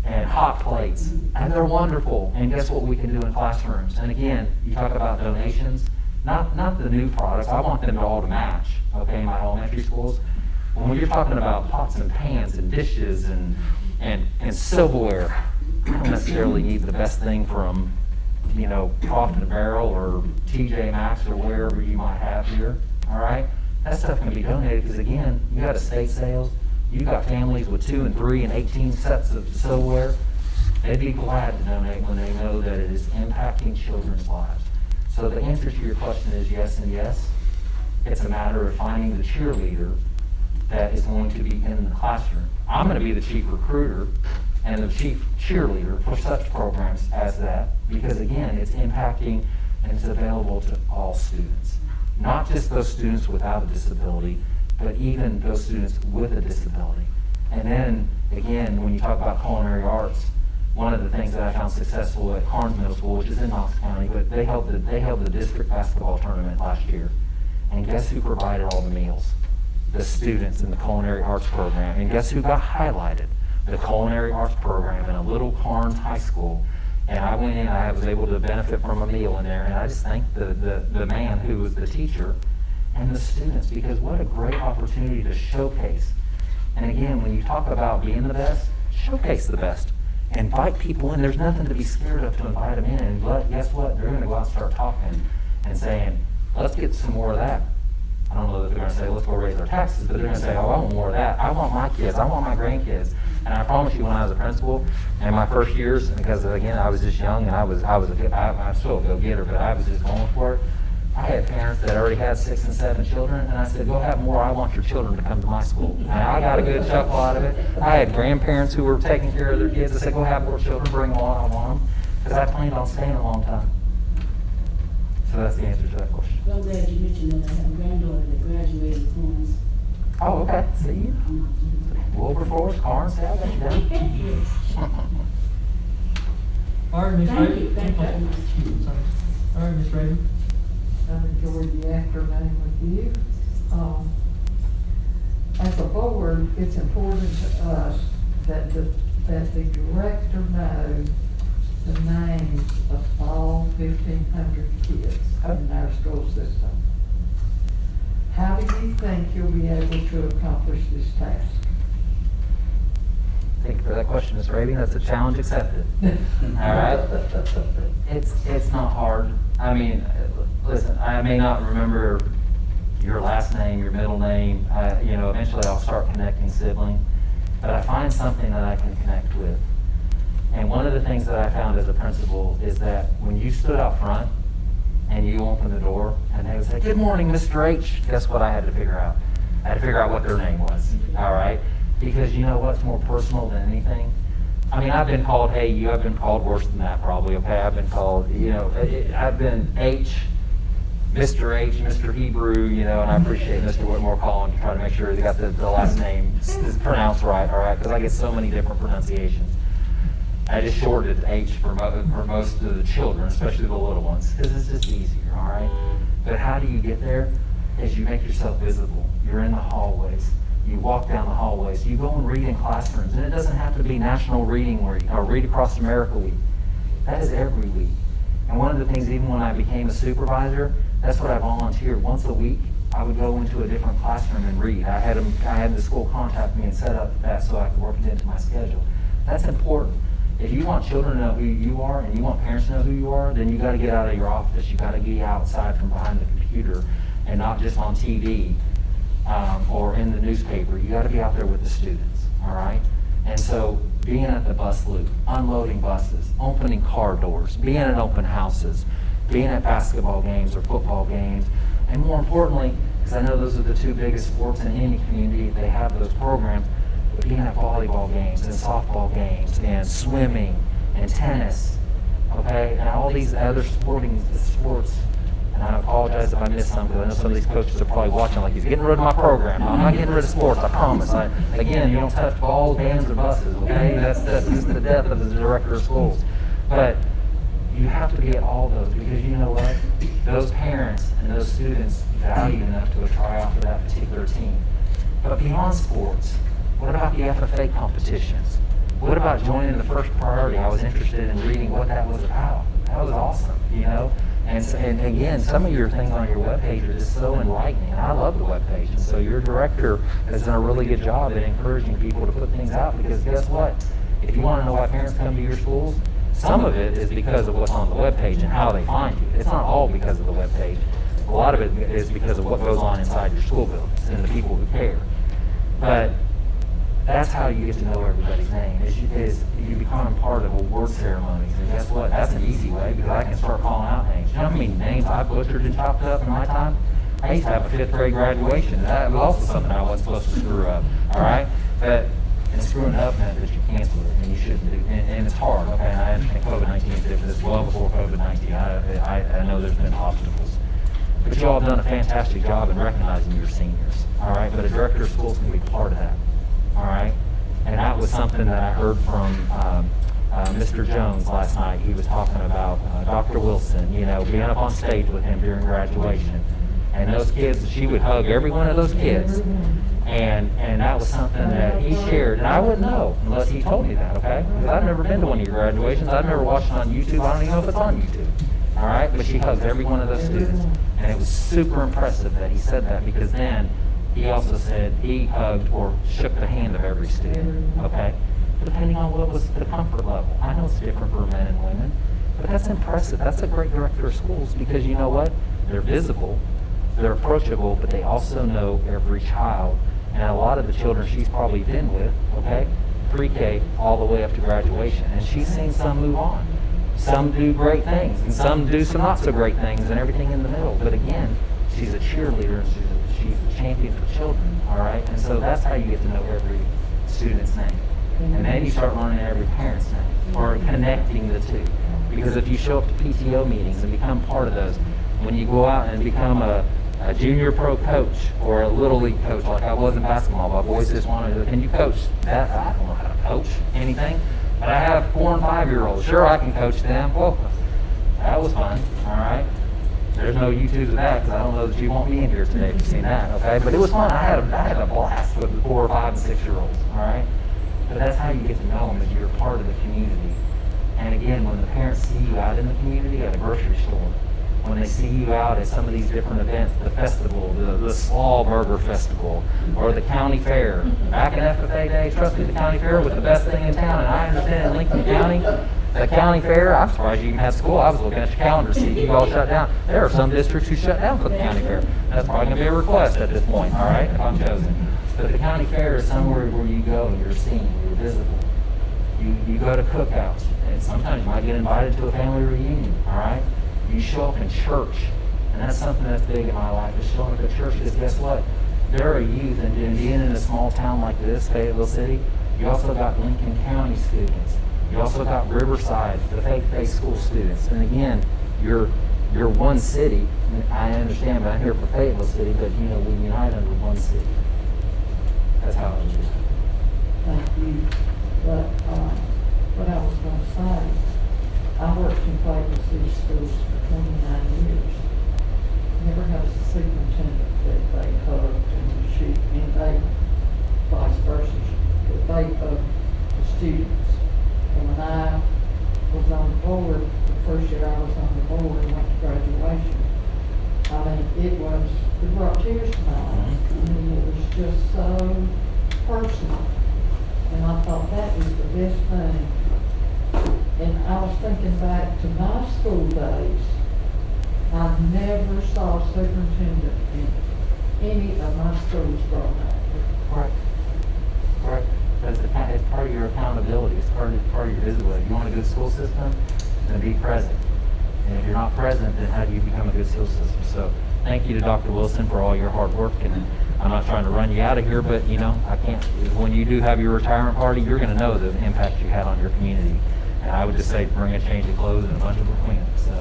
and hot plates, and they're wonderful. And guess what we can do in classrooms? And again, you talk about donations, not the new products. I want them all to match, okay, in my elementary schools. When you're talking about pots and pans and dishes and silverware, I don't necessarily need the best thing from, you know, Croft and Barrel or TJ Maxx or wherever you might have here, all right? That stuff can be donated because, again, you got estate sales, you got families with 2 and 3 and 18 sets of silverware. They'd be glad to donate when they know that it is impacting children's lives. So the answer to your question is yes and yes. It's a matter of finding the cheerleader that is going to be in the classroom. I'm going to be the chief recruiter and the chief cheerleader for such programs as that, because again, it's impacting and it's available to all students. Not just those students without a disability, but even those students with a disability. And then, again, when you talk about culinary arts, one of the things that I found successful at Carnes Middle School, which is in Knox County, but they held the district basketball tournament last year. And guess who provided all the meals? The students in the culinary arts program. And guess who got highlighted? The culinary arts program in a little Carnes high school. And I went in, I was able to benefit from a meal in there, and I just thanked the man who was the teacher and the students, because what a great opportunity to showcase. And again, when you talk about being the best, showcase the best. Invite people in. There's nothing to be scared of to invite them in. And guess what? They're going to go out and start talking and saying, let's get some more of that. I don't know that they're going to say, let's go raise our taxes, but they're going to say, oh, I want more of that. I want my kids. I want my grandkids. And I promise you, when I was a principal, in my first years, because again, I was just young and I'm still a go-getter, but I was just going for it. I had parents that already had 6 and 7 children, and I said, go have more. I want your children to come to my school. And I got a good chuckle out of it. I had grandparents who were taking care of their kids. I said, go have more children, bring them on, I want them, because I planned on staying a long time. So that's the answer to that question.
Well, I'm glad you mentioned that I have a granddaughter that graduated Carnes.
Oh, okay. See? Wilberforce, Carnes, yeah, I got you down.
Yes.
All right, Ms.
Thank
Raven.
you, thank you very much.
Sorry. All right, Ms. Raven.
I've enjoyed the afternoon with you. As a board, it's important to us that the director know the names of all 1,500 kids in our school system. How do you think you'll be able to accomplish this task?
Thank you for that question, Ms. Raven. That's a challenge accepted. All right? It's not hard. I mean, listen, I may not remember your last name, your middle name. You know, eventually I'll start connecting sibling. But I find something that I can connect with. And one of the things that I found as a principal is that when you stood out front and you opened the door and they would say, good morning, Mr. H, guess what I had to figure out? I had to figure out what their name was, all right? Because you know what's more personal than anything? I mean, I've been called, hey, you have been called worse than that probably, okay? I've been called, you know, I've been H, Mr. Hebrew, you know, and I appreciate Mr. Whitmore calling to try to make sure they got the last name is pronounced right, all right? Because I get so many different pronunciations. I just shorted H for most of the children, especially the little ones, because it's just easier, all right? But how do you get there? Is you make yourself visible. You're in the hallways. You walk down the hallways. You go and read in classrooms. And it doesn't have to be National Reading Week or Read Across America Week. That is every week. And one of the things, even when I became a supervisor, that's what I volunteered. Once a week, I would go into a different classroom and read. I had the school contact me and set up that so I could work it into my schedule. That's important. If you want children to know who you are and you want parents to know who you are, then you got to get out of your office. You got to get outside from behind the computer and not just on TV or in the newspaper. You got to be out there with the students, all right? And so being at the bus loop, unloading buses, opening car doors, being at open houses, being at basketball games or football games, and more importantly, because I know those are the two biggest sports in any community, they have those programs, but being at volleyball games and softball games and swimming and tennis, okay, and all these other sports. And I apologize if I missed some, because I know some of these coaches are probably watching like, he's getting rid of my program. I'm not getting rid of sports, I promise. Again, you don't touch balls, bands, or buses, okay? That's just the death of the director of schools. But you have to be at all those, because you know what? Those parents and those students value enough to try out for that particular team. But beyond sports, what about the FFA competitions? What about joining the first priority? I was interested in reading what that was about. That was awesome, you know? And again, some of your things on your webpage are just so enlightening. And I love the webpage. And so your director has done a really good job at encouraging people to put things out, because guess what? If you want to know why parents come to your schools, some of it is because of what's on the webpage and how they find you. It's not all because of the webpage. A lot of it is because of what goes on inside your school buildings and the people who care. But that's how you get to know everybody's name, is you become part of award ceremonies. And guess what? That's an easy way, because I can start calling out names. You know how many names I butchered and chopped up in my time? I used to have a 5th grade graduation. That was also something I wasn't supposed to screw up, all right? And screwing up meant that you canceled it, and you shouldn't do. And it's hard, okay? And I understand COVID-19 is different. It's well before COVID-19. I know there's been obstacles. But you all have done a fantastic job in recognizing your seniors, all right? But a director of schools can be part of that. All right, and that was something that I heard from Mr. Jones last night. He was talking about Dr. Wilson, you know, being up on stage with him during graduation. And those kids, she would hug every one of those kids. And that was something that he shared. And I wouldn't know unless he told me that, okay? Because I've never been to one of your graduations. I've never watched it on YouTube. I don't even know if it's on YouTube. All right, but she hugs every one of those students. And it was super impressive that he said that, because then he also said he hugged or shook the hand of every student, okay? Depending on what was the comfort level. I know it's different for men and women, but that's impressive. That's a great director of schools, because you know what? They're visible, they're approachable, but they also know every child. And a lot of the children she's probably been with, okay, pre-K all the way up to graduation. And she's seen some move on. Some do great things, and some do some not so great things, and everything in the middle. But again, she's a cheerleader, and she's a champion for children, all right? And so that's how you get to know every student's name. And then you start learning every parent's name, or connecting the two. Because if you show up to PTO meetings and become part of those, when you go out and become a junior pro coach or a little league coach, like I was in basketball, my boys just wanted to, can you coach that? I don't know how to coach anything, but I have 4- and 5-year-olds. Sure, I can coach them. Well, that was fun, all right? There's no YouTubes of that, because I don't know that you won't be in here today if you've seen that, okay? But it was fun. I had a blast with the 4-, 5-, and 6-year-olds, all right? But that's how you get to know them, is you're part of the community. And again, when the parents see you out in the community, at a grocery store, when they see you out at some of these different events, the festival, the Slaw Burger Festival, or the county fair. Back in FFA days, trust me, the county fair was the best thing in town. And I understand in Lincoln County, the county fair, I'm surprised you even had school. I was looking at your calendar to see you all shut down. There are some districts who shut down for the county fair. That's probably going to be a request at this point, all right, if I'm chosen. But the county fair is somewhere where you go and you're seen, you're visible. You go to cookouts, and sometimes you might get invited to a family reunion, all right? You show up in church, and that's something that's big in my life, is showing up at church, because guess what? There are youth, and being in a small town like this, Fayetteville City, you also got Lincoln County students. You also got Riverside, the faith-based school students. And again, you're one city. I understand, but I'm here for Fayetteville City, but you know, we unite under one city. That's how it is.
Thank you. But what I was going to say, I worked in Fayetteville City Schools for 29 years. Never had a superintendent that they hugged and shoot, and they, vice versa, that they hugged the students. And when I was on the board, the first year I was on the board and went to graduation, I mean, it was it brought tears to my eyes. I mean, it was just so personal. And I thought that was the best thing. And I was thinking back to my school days. I never saw a superintendent in any of my schools growing up.
Right. Right. It's part of your accountability. It's part of your visibility. You want a good school system, then be present. And if you're not present, then how do you become a good school system? So thank you to Dr. Wilson for all your hard work. And I'm not trying to run you out of here, but you know, I can't. When you do have your retirement party, you're going to know the impact you had on your community. And I would just say bring a change of clothes and a bunch of equipment. So.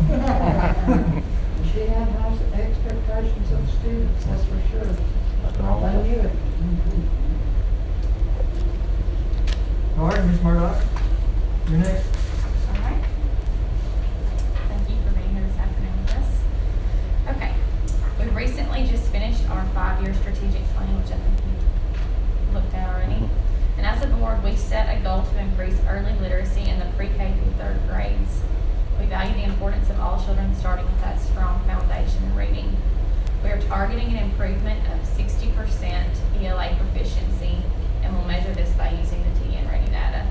She had high expectations of students, that's for sure.
Nothing wrong with
I knew
that.
it.
All right, Ms. Murdoch, you're next.
All right. Thank you for being here this afternoon with us. Okay. We recently just finished our 5-year strategic plan, which I think you looked at already. And as a board, we set a goal to increase early literacy in the pre-K through 3rd grades. We value the importance of all children starting with that strong foundation in reading. We are targeting an improvement of 60% ELA proficiency, and we'll measure this by using the TN Ready data.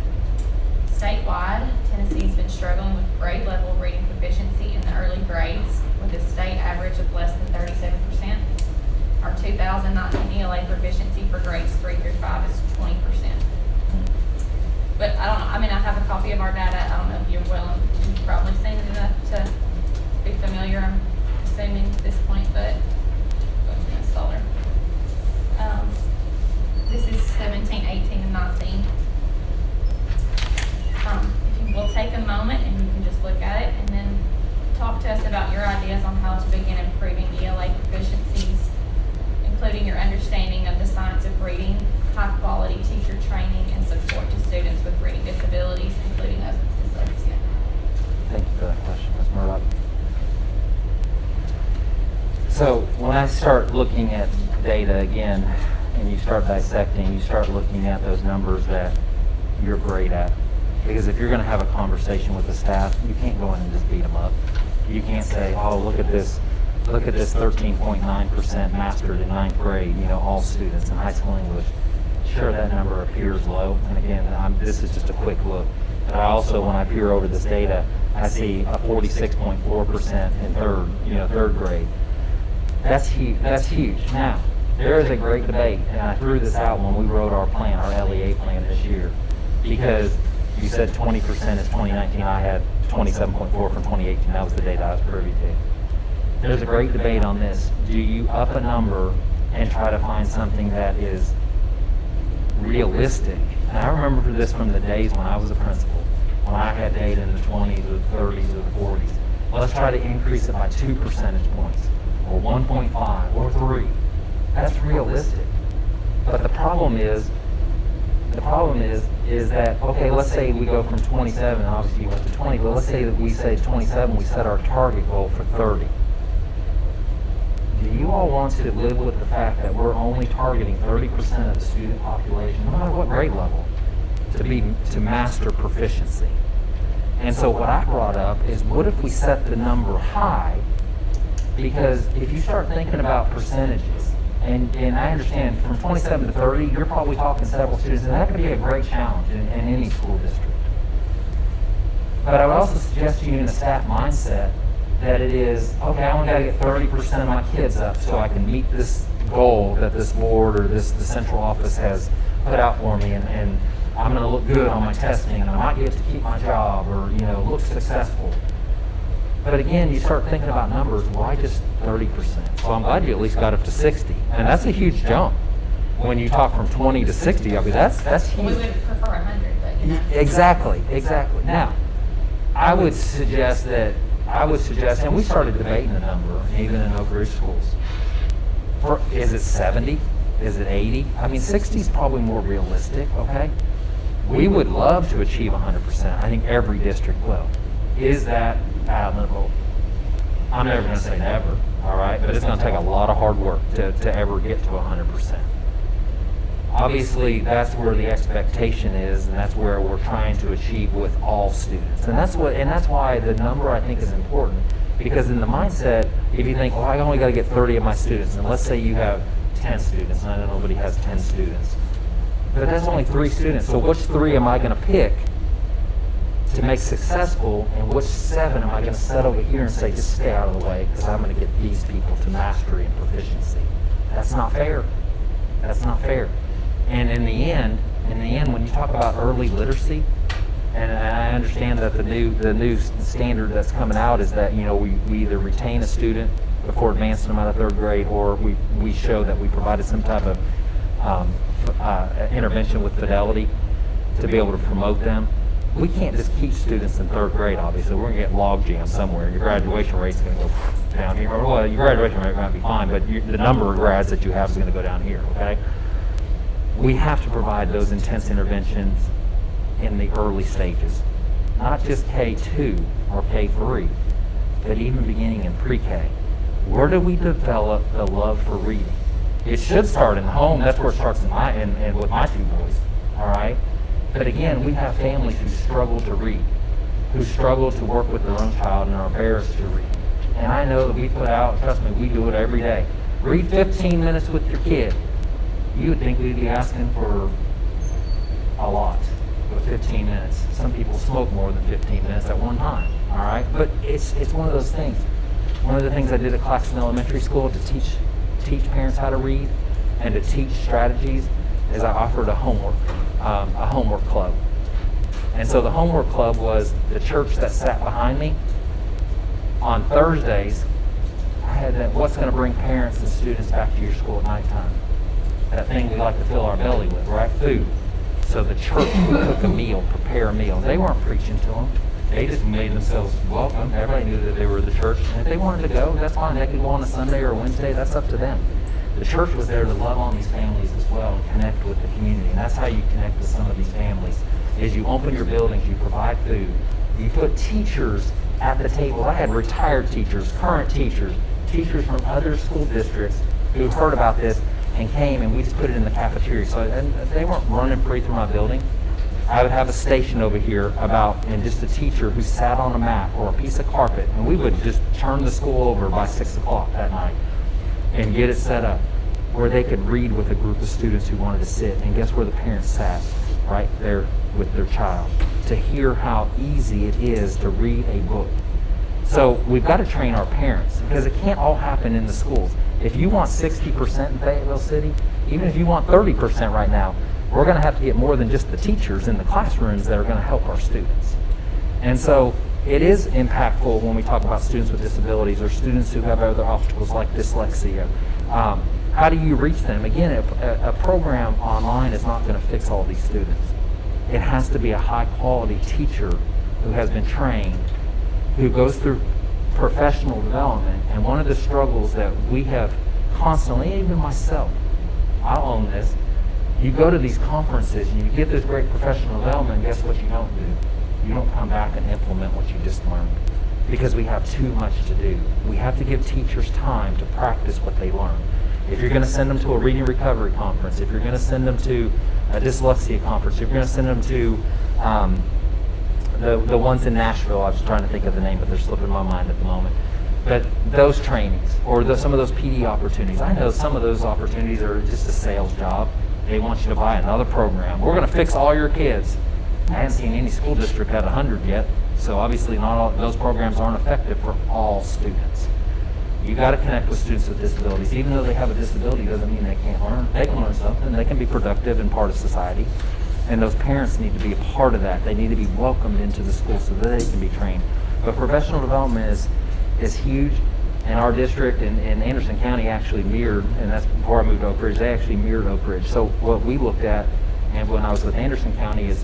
Statewide, Tennessee's been struggling with grade level reading proficiency in the early grades, with a state average of less than 37%. Our 2019 ELA proficiency for grades 3 through 5 is 20%. But I don't know, I mean, I have a copy of our data. I don't know if you've probably seen it enough to be familiar, I'm assuming at this point, but Ms. Fuller. This is 17, 18, and 19. If you will take a moment and you can just look at it and then talk to us about your ideas on how to begin improving ELA proficiencies, including your understanding of the science of reading, high-quality teacher training, and support to students with reading disabilities, including those with dyslexia.
Thank you for that question, Ms. Murdoch. So when I start looking at data again, and you start dissecting, you start looking at those numbers that you're great at. Because if you're going to have a conversation with the staff, you can't go in and just beat them up. You can't say, oh, look at this 13.9% mastered in 9th grade, you know, all students in high school English. Sure, that number appears low. And again, this is just a quick look. But I also, when I peer over this data, I see a 46.4% in 3rd grade. That's huge. That's huge. Now, there is a great debate, and I threw this out when we wrote our plan, our LEA plan this year, because you said 20% is 2019. I had 27.4 from 2018. That was the data I was privy to. There's a great debate on this. Do you up a number and try to find something that is realistic? And I remember this from the days when I was a principal, when I had data in the 20s or the 30s or the 40s. Let's try to increase it by 2 percentage points, or 1.5, or 3. That's realistic. But the problem is that, okay, let's say we go from 27, obviously you went to 20, but let's say that we say 27, we set our target goal for 30. Do you all want to live with the fact that we're only targeting 30% of the student population, no matter what grade level, to master proficiency? And so what I brought up is, what if we set the number high? Because if you start thinking about percentages, and I understand from 27 to 30, you're probably talking several students, and that could be a great challenge in any school district. But I would also suggest to you in a staff mindset that it is, okay, I only got to get 30% of my kids up so I can meet this goal that this board or the central office has put out for me, and I'm going to look good on my testing, and I might get to keep my job, or look successful. But again, you start thinking about numbers. Why just 30%? So I'm glad you at least got up to 60, and that's a huge jump. When you talk from 20 to 60, I mean that's huge.
We would prefer 100, but
Exactly. Now, I would suggest, and we started debating the number, even in Oak Ridge schools. Is it 70? Is it 80? I mean, 60 is probably more realistic, okay? We would love to achieve 100%. I think every district will. Is that admirable? I'm never going to say never, all right? But it's going to take a lot of hard work to ever get to 100%. Obviously, that's where the expectation is, and that's where we're trying to achieve with all students. And that's why the number, I think, is important, because in the mindset, If you think, well, I only got to get 30 of my students, and let's say you have 10 students, and I know nobody has 10 students, but that's only 3 students, so which 3 am I going to pick to make successful, and which 7 am I going to set over here and say, just stay out of the way, because I'm going to get these people to mastery and proficiency? That's not fair. That's not fair. And in the end, when you talk about early literacy, and I understand that the new standard that's coming out is that, you know, we either retain a student before advancing them out of 3rd grade, or we show that we provided some type of intervention with fidelity to be able to promote them. We can't just keep students in 3rd grade, obviously. We're going to get log jam somewhere. Your graduation rate's going to go down here. Well, your graduation rate might be fine, but the number of grads that you have is going to go down here, okay? We have to provide those intense interventions in the early stages. Not just K2 or K3, but even beginning in pre-K. Where do we develop the love for reading? It should start in the home. That's where it starts with my 2 boys, all right? But again, we have families who struggle to read, who struggle to work with their own child and are embarrassed to read. And I know that we put out, trust me, we do it every day. Read 15 minutes with your kid. You would think we'd be asking for a lot for 15 minutes. Some people smoke more than 15 minutes at one time, all right? But it's one of those things. One of the things I did at Claxton Elementary School to teach parents how to read and to teach strategies is I offered a homework club. And so the homework club was the church that sat behind me. On Thursdays, I had that, what's going to bring parents and students back to your school at nighttime? That thing we like to fill our belly with, right? Food. So the church would cook a meal, prepare a meal. They weren't preaching to them. They just made themselves welcome. Everybody knew that they were the church. And if they wanted to go, that's fine. They could go on a Sunday or a Wednesday. That's up to them. The church was there to love on these families as well and connect with the community. And that's how you connect with some of these families, is you open your buildings, you provide food, you put teachers at the table. I had retired teachers, current teachers, teachers from other school districts who heard about this and came, and we just put it in the cafeteria. So and they weren't running free through my building. I would have a station over here and just a teacher who sat on a mat or a piece of carpet, and we would just turn the school over by 6 o'clock that night and get it set up where they could read with a group of students who wanted to sit. And guess where the parents sat? Right there with their child, to hear how easy it is to read a book. So we've got to train our parents, because it can't all happen in the schools. If you want 60% in Fayetteville City, even if you want 30% right now, we're going to have to get more than just the teachers in the classrooms that are going to help our students. And so it is impactful when we talk about students with disabilities or students who have other obstacles like dyslexia. How do you reach them? Again, a program online is not going to fix all these students. It has to be a high-quality teacher who has been trained, who goes through professional development. And one of the struggles that we have constantly, even myself, I'll own this, you go to these conferences and you get this great professional development, and guess what you don't do? You don't come back and implement what you just learned, because we have too much to do. We have to give teachers time to practice what they learn. If you're going to send them to a reading recovery conference, if you're going to send them to a dyslexia conference, if you're going to send them to the ones in Nashville, I was trying to think of the name, but they're slipping my mind at the moment. But those trainings, or some of those PD opportunities, I know some of those opportunities are just a sales job. They want you to buy another program. We're going to fix all your kids. I haven't seen any school district at 100 yet, so obviously not all those programs aren't effective for all students. You got to connect with students with disabilities. Even though they have a disability doesn't mean they can't learn. They can learn something. They can be productive and part of society. And those parents need to be a part of that. They need to be welcomed into the school so that they can be trained. But professional development is huge. And our district in Anderson County actually mirrored, and that's before I moved to Oak Ridge, they actually mirrored Oak Ridge. So what we looked at, and when I was with Anderson County, is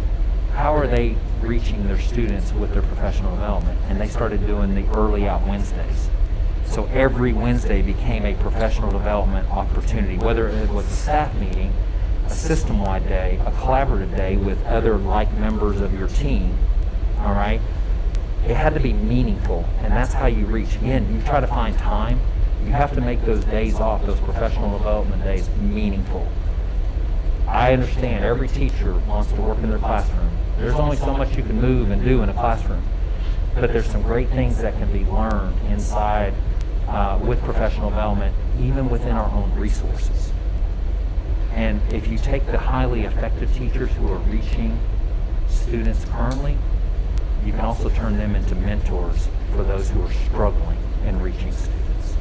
how are they reaching their students with their professional development? And they started doing the early out Wednesdays. So every Wednesday became a professional development opportunity, whether it was a staff meeting, a system-wide day, a collaborative day with other like members of your team, all right? It had to be meaningful, and that's how you reach. Again, you try to find time. You have to make those days off, those professional development days, meaningful. I understand every teacher wants to work in their classroom. There's only so much you can move and do in a classroom, but there's some great things that can be learned inside with professional development, even within our own resources. And if you take the highly effective teachers who are reaching students currently, you can also turn them into mentors for those who are struggling in reaching students.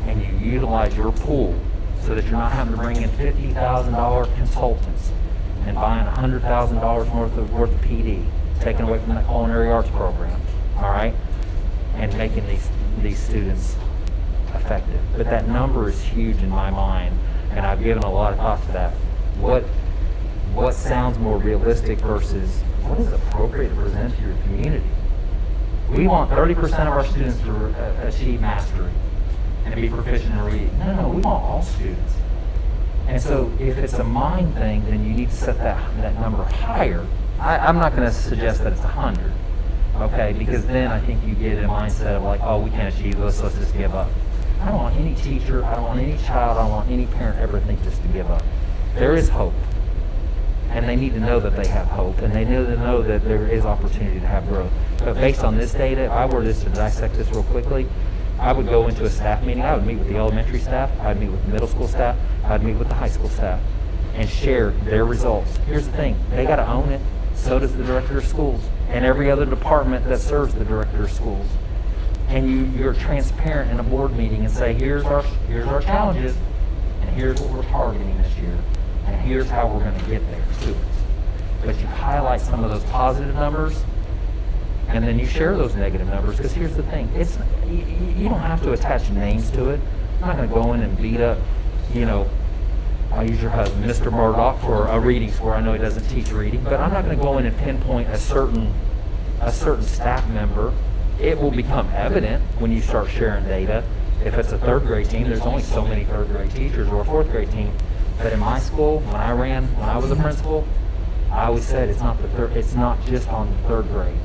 And you utilize your pool so that you're not having to bring in $50,000 consultants and buying $100,000 worth of PD, taken away from the culinary arts program, all right, and making these students effective. But that number is huge in my mind, and I've given a lot of thought to that. What sounds more realistic versus what is appropriate to present to your community? We want 30% of our students to achieve mastery and be proficient in reading. No, we want all students. And so if it's a mind thing, then you need to set that number higher. I'm not going to suggest that it's 100, okay? Because then I think you get a mindset of like, oh, we can't achieve this, let's just give up. I don't want any teacher, I don't want any child, I don't want any parent ever think just to give up. There is hope. And they need to know that they have hope, and they need to know that there is opportunity to have growth. But based on this data, if I were just to dissect this real quickly, I would go into a staff meeting. I would meet with the elementary staff, I'd meet with the middle school staff, I'd meet with the high school staff, and share their results. Here's the thing, they got to own it. So does the director of schools and every other department that serves the director of schools. And you're transparent in a board meeting and say, here's our challenges, and here's what we're targeting this year, and here's how we're going to get there to it. But you highlight some of those positive numbers, and then you share those negative numbers, because here's the thing, you don't have to attach names to it. I'm not going to go in and beat up, I'll use your husband, Mr. Murdoch, for a reading score. I know he doesn't teach reading, but I'm not going to go in and pinpoint a certain staff member. It will become evident when you start sharing data. If it's a third grade team, there's only so many third grade teachers, or a fourth grade team. But in my school, when I was a principal, I always said it's not just on the third grade.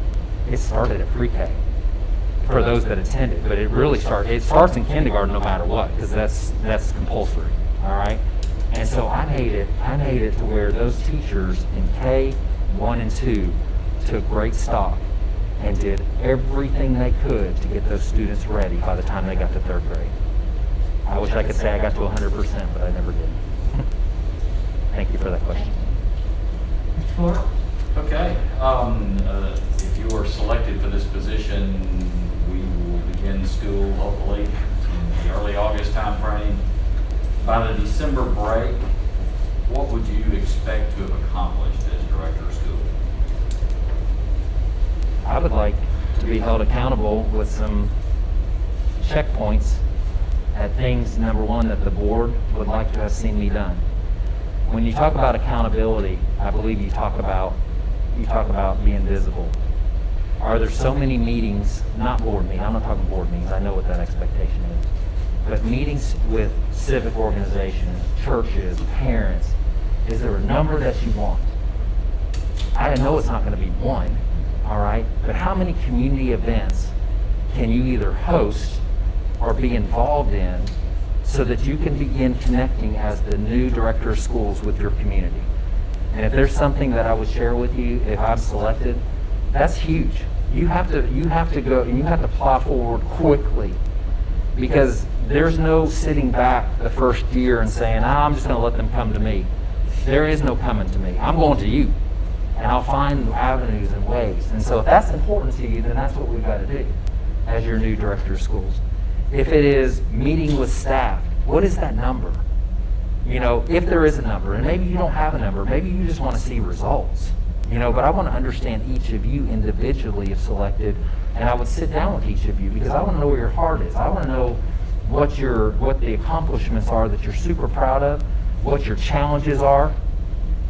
It started at pre-K for those that attended, but it starts in kindergarten no matter what, because that's compulsory. All right. And so I made it to where those teachers in K, 1 and 2 took great stock and did everything they could to get those students ready by the time they got to third grade. I wish I could say I got to 100%, but I never did. Thank you for that question.
Mr. Clark?
Okay, if you are selected for this position, we will begin school hopefully in the early August time frame. By the December break, what would you expect to have accomplished as director of school?
I would like to be held accountable with some checkpoints at things, number one, that the board would like to have seen me done. When you talk about accountability, I believe you talk about being visible. Are there so many meetings, not board meetings, I'm not talking board meetings, I know what that expectation is, but meetings with civic organizations, churches, parents, is there a number that you want? I know it's not going to be one, all right, but how many community events can you either host or be involved in so that you can begin connecting as the new director of schools with your community? And if there's something that I would share with you, if I'm selected, that's huge. You have to go and you have to plow forward quickly, because there's no sitting back the first year and saying, I'm just going to let them come to me. There is no coming to me. I'm going to you, and I'll find avenues and ways. And so if that's important to you, then that's what we've got to do as your new director of schools. If it is meeting with staff, what is that number? If there is a number, and maybe you don't have a number, maybe you just want to see results, but I want to understand each of you individually if selected, and I would sit down with each of you because I want to know where your heart is. I want to know what the accomplishments are that you're super proud of, what your challenges are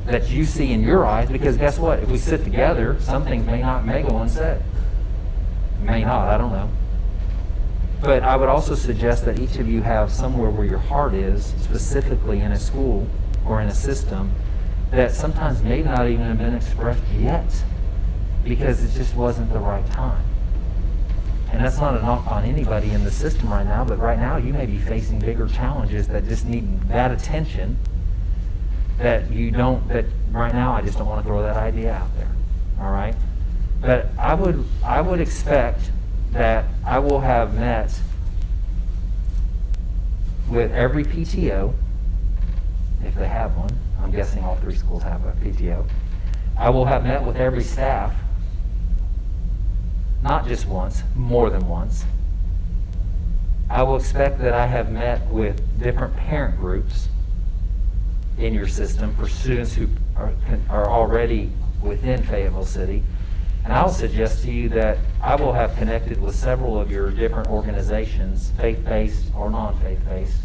that you see in your eyes, because guess what? If we sit together, some things may go unsaid. May not, I don't know. But I would also suggest that each of you have somewhere where your heart is, specifically in a school or in a system, that sometimes may not even have been expressed yet because it just wasn't the right time. And that's not a knock on anybody in the system right now, but right now you may be facing bigger challenges that just need that attention that right now I just don't want to throw that idea out there, all right? But I would expect that I will have met with every PTO, if they have one. I'm guessing all 3 schools have a PTO. I will have met with every staff, not just once, more than once. I will expect that I have met with different parent groups in your system for students who are already within Fayetteville City. And I'll suggest to you that I will have connected with several of your different organizations, faith-based or non-faith-based,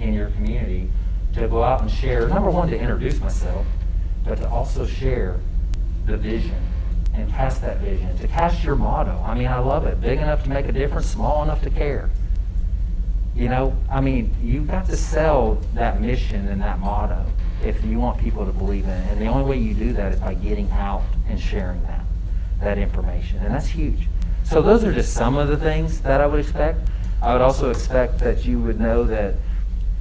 in your community to go out and share, number one, to introduce myself, but to also share the vision and cast that vision, to cast your motto. I mean, I love it. Big enough to make a difference, small enough to care. You know, I mean, you've got to sell that mission and that motto if you want people to believe in it. And the only way you do that is by getting out and sharing that information. And that's huge. So those are just some of the things that I would expect. I would also expect that you would know that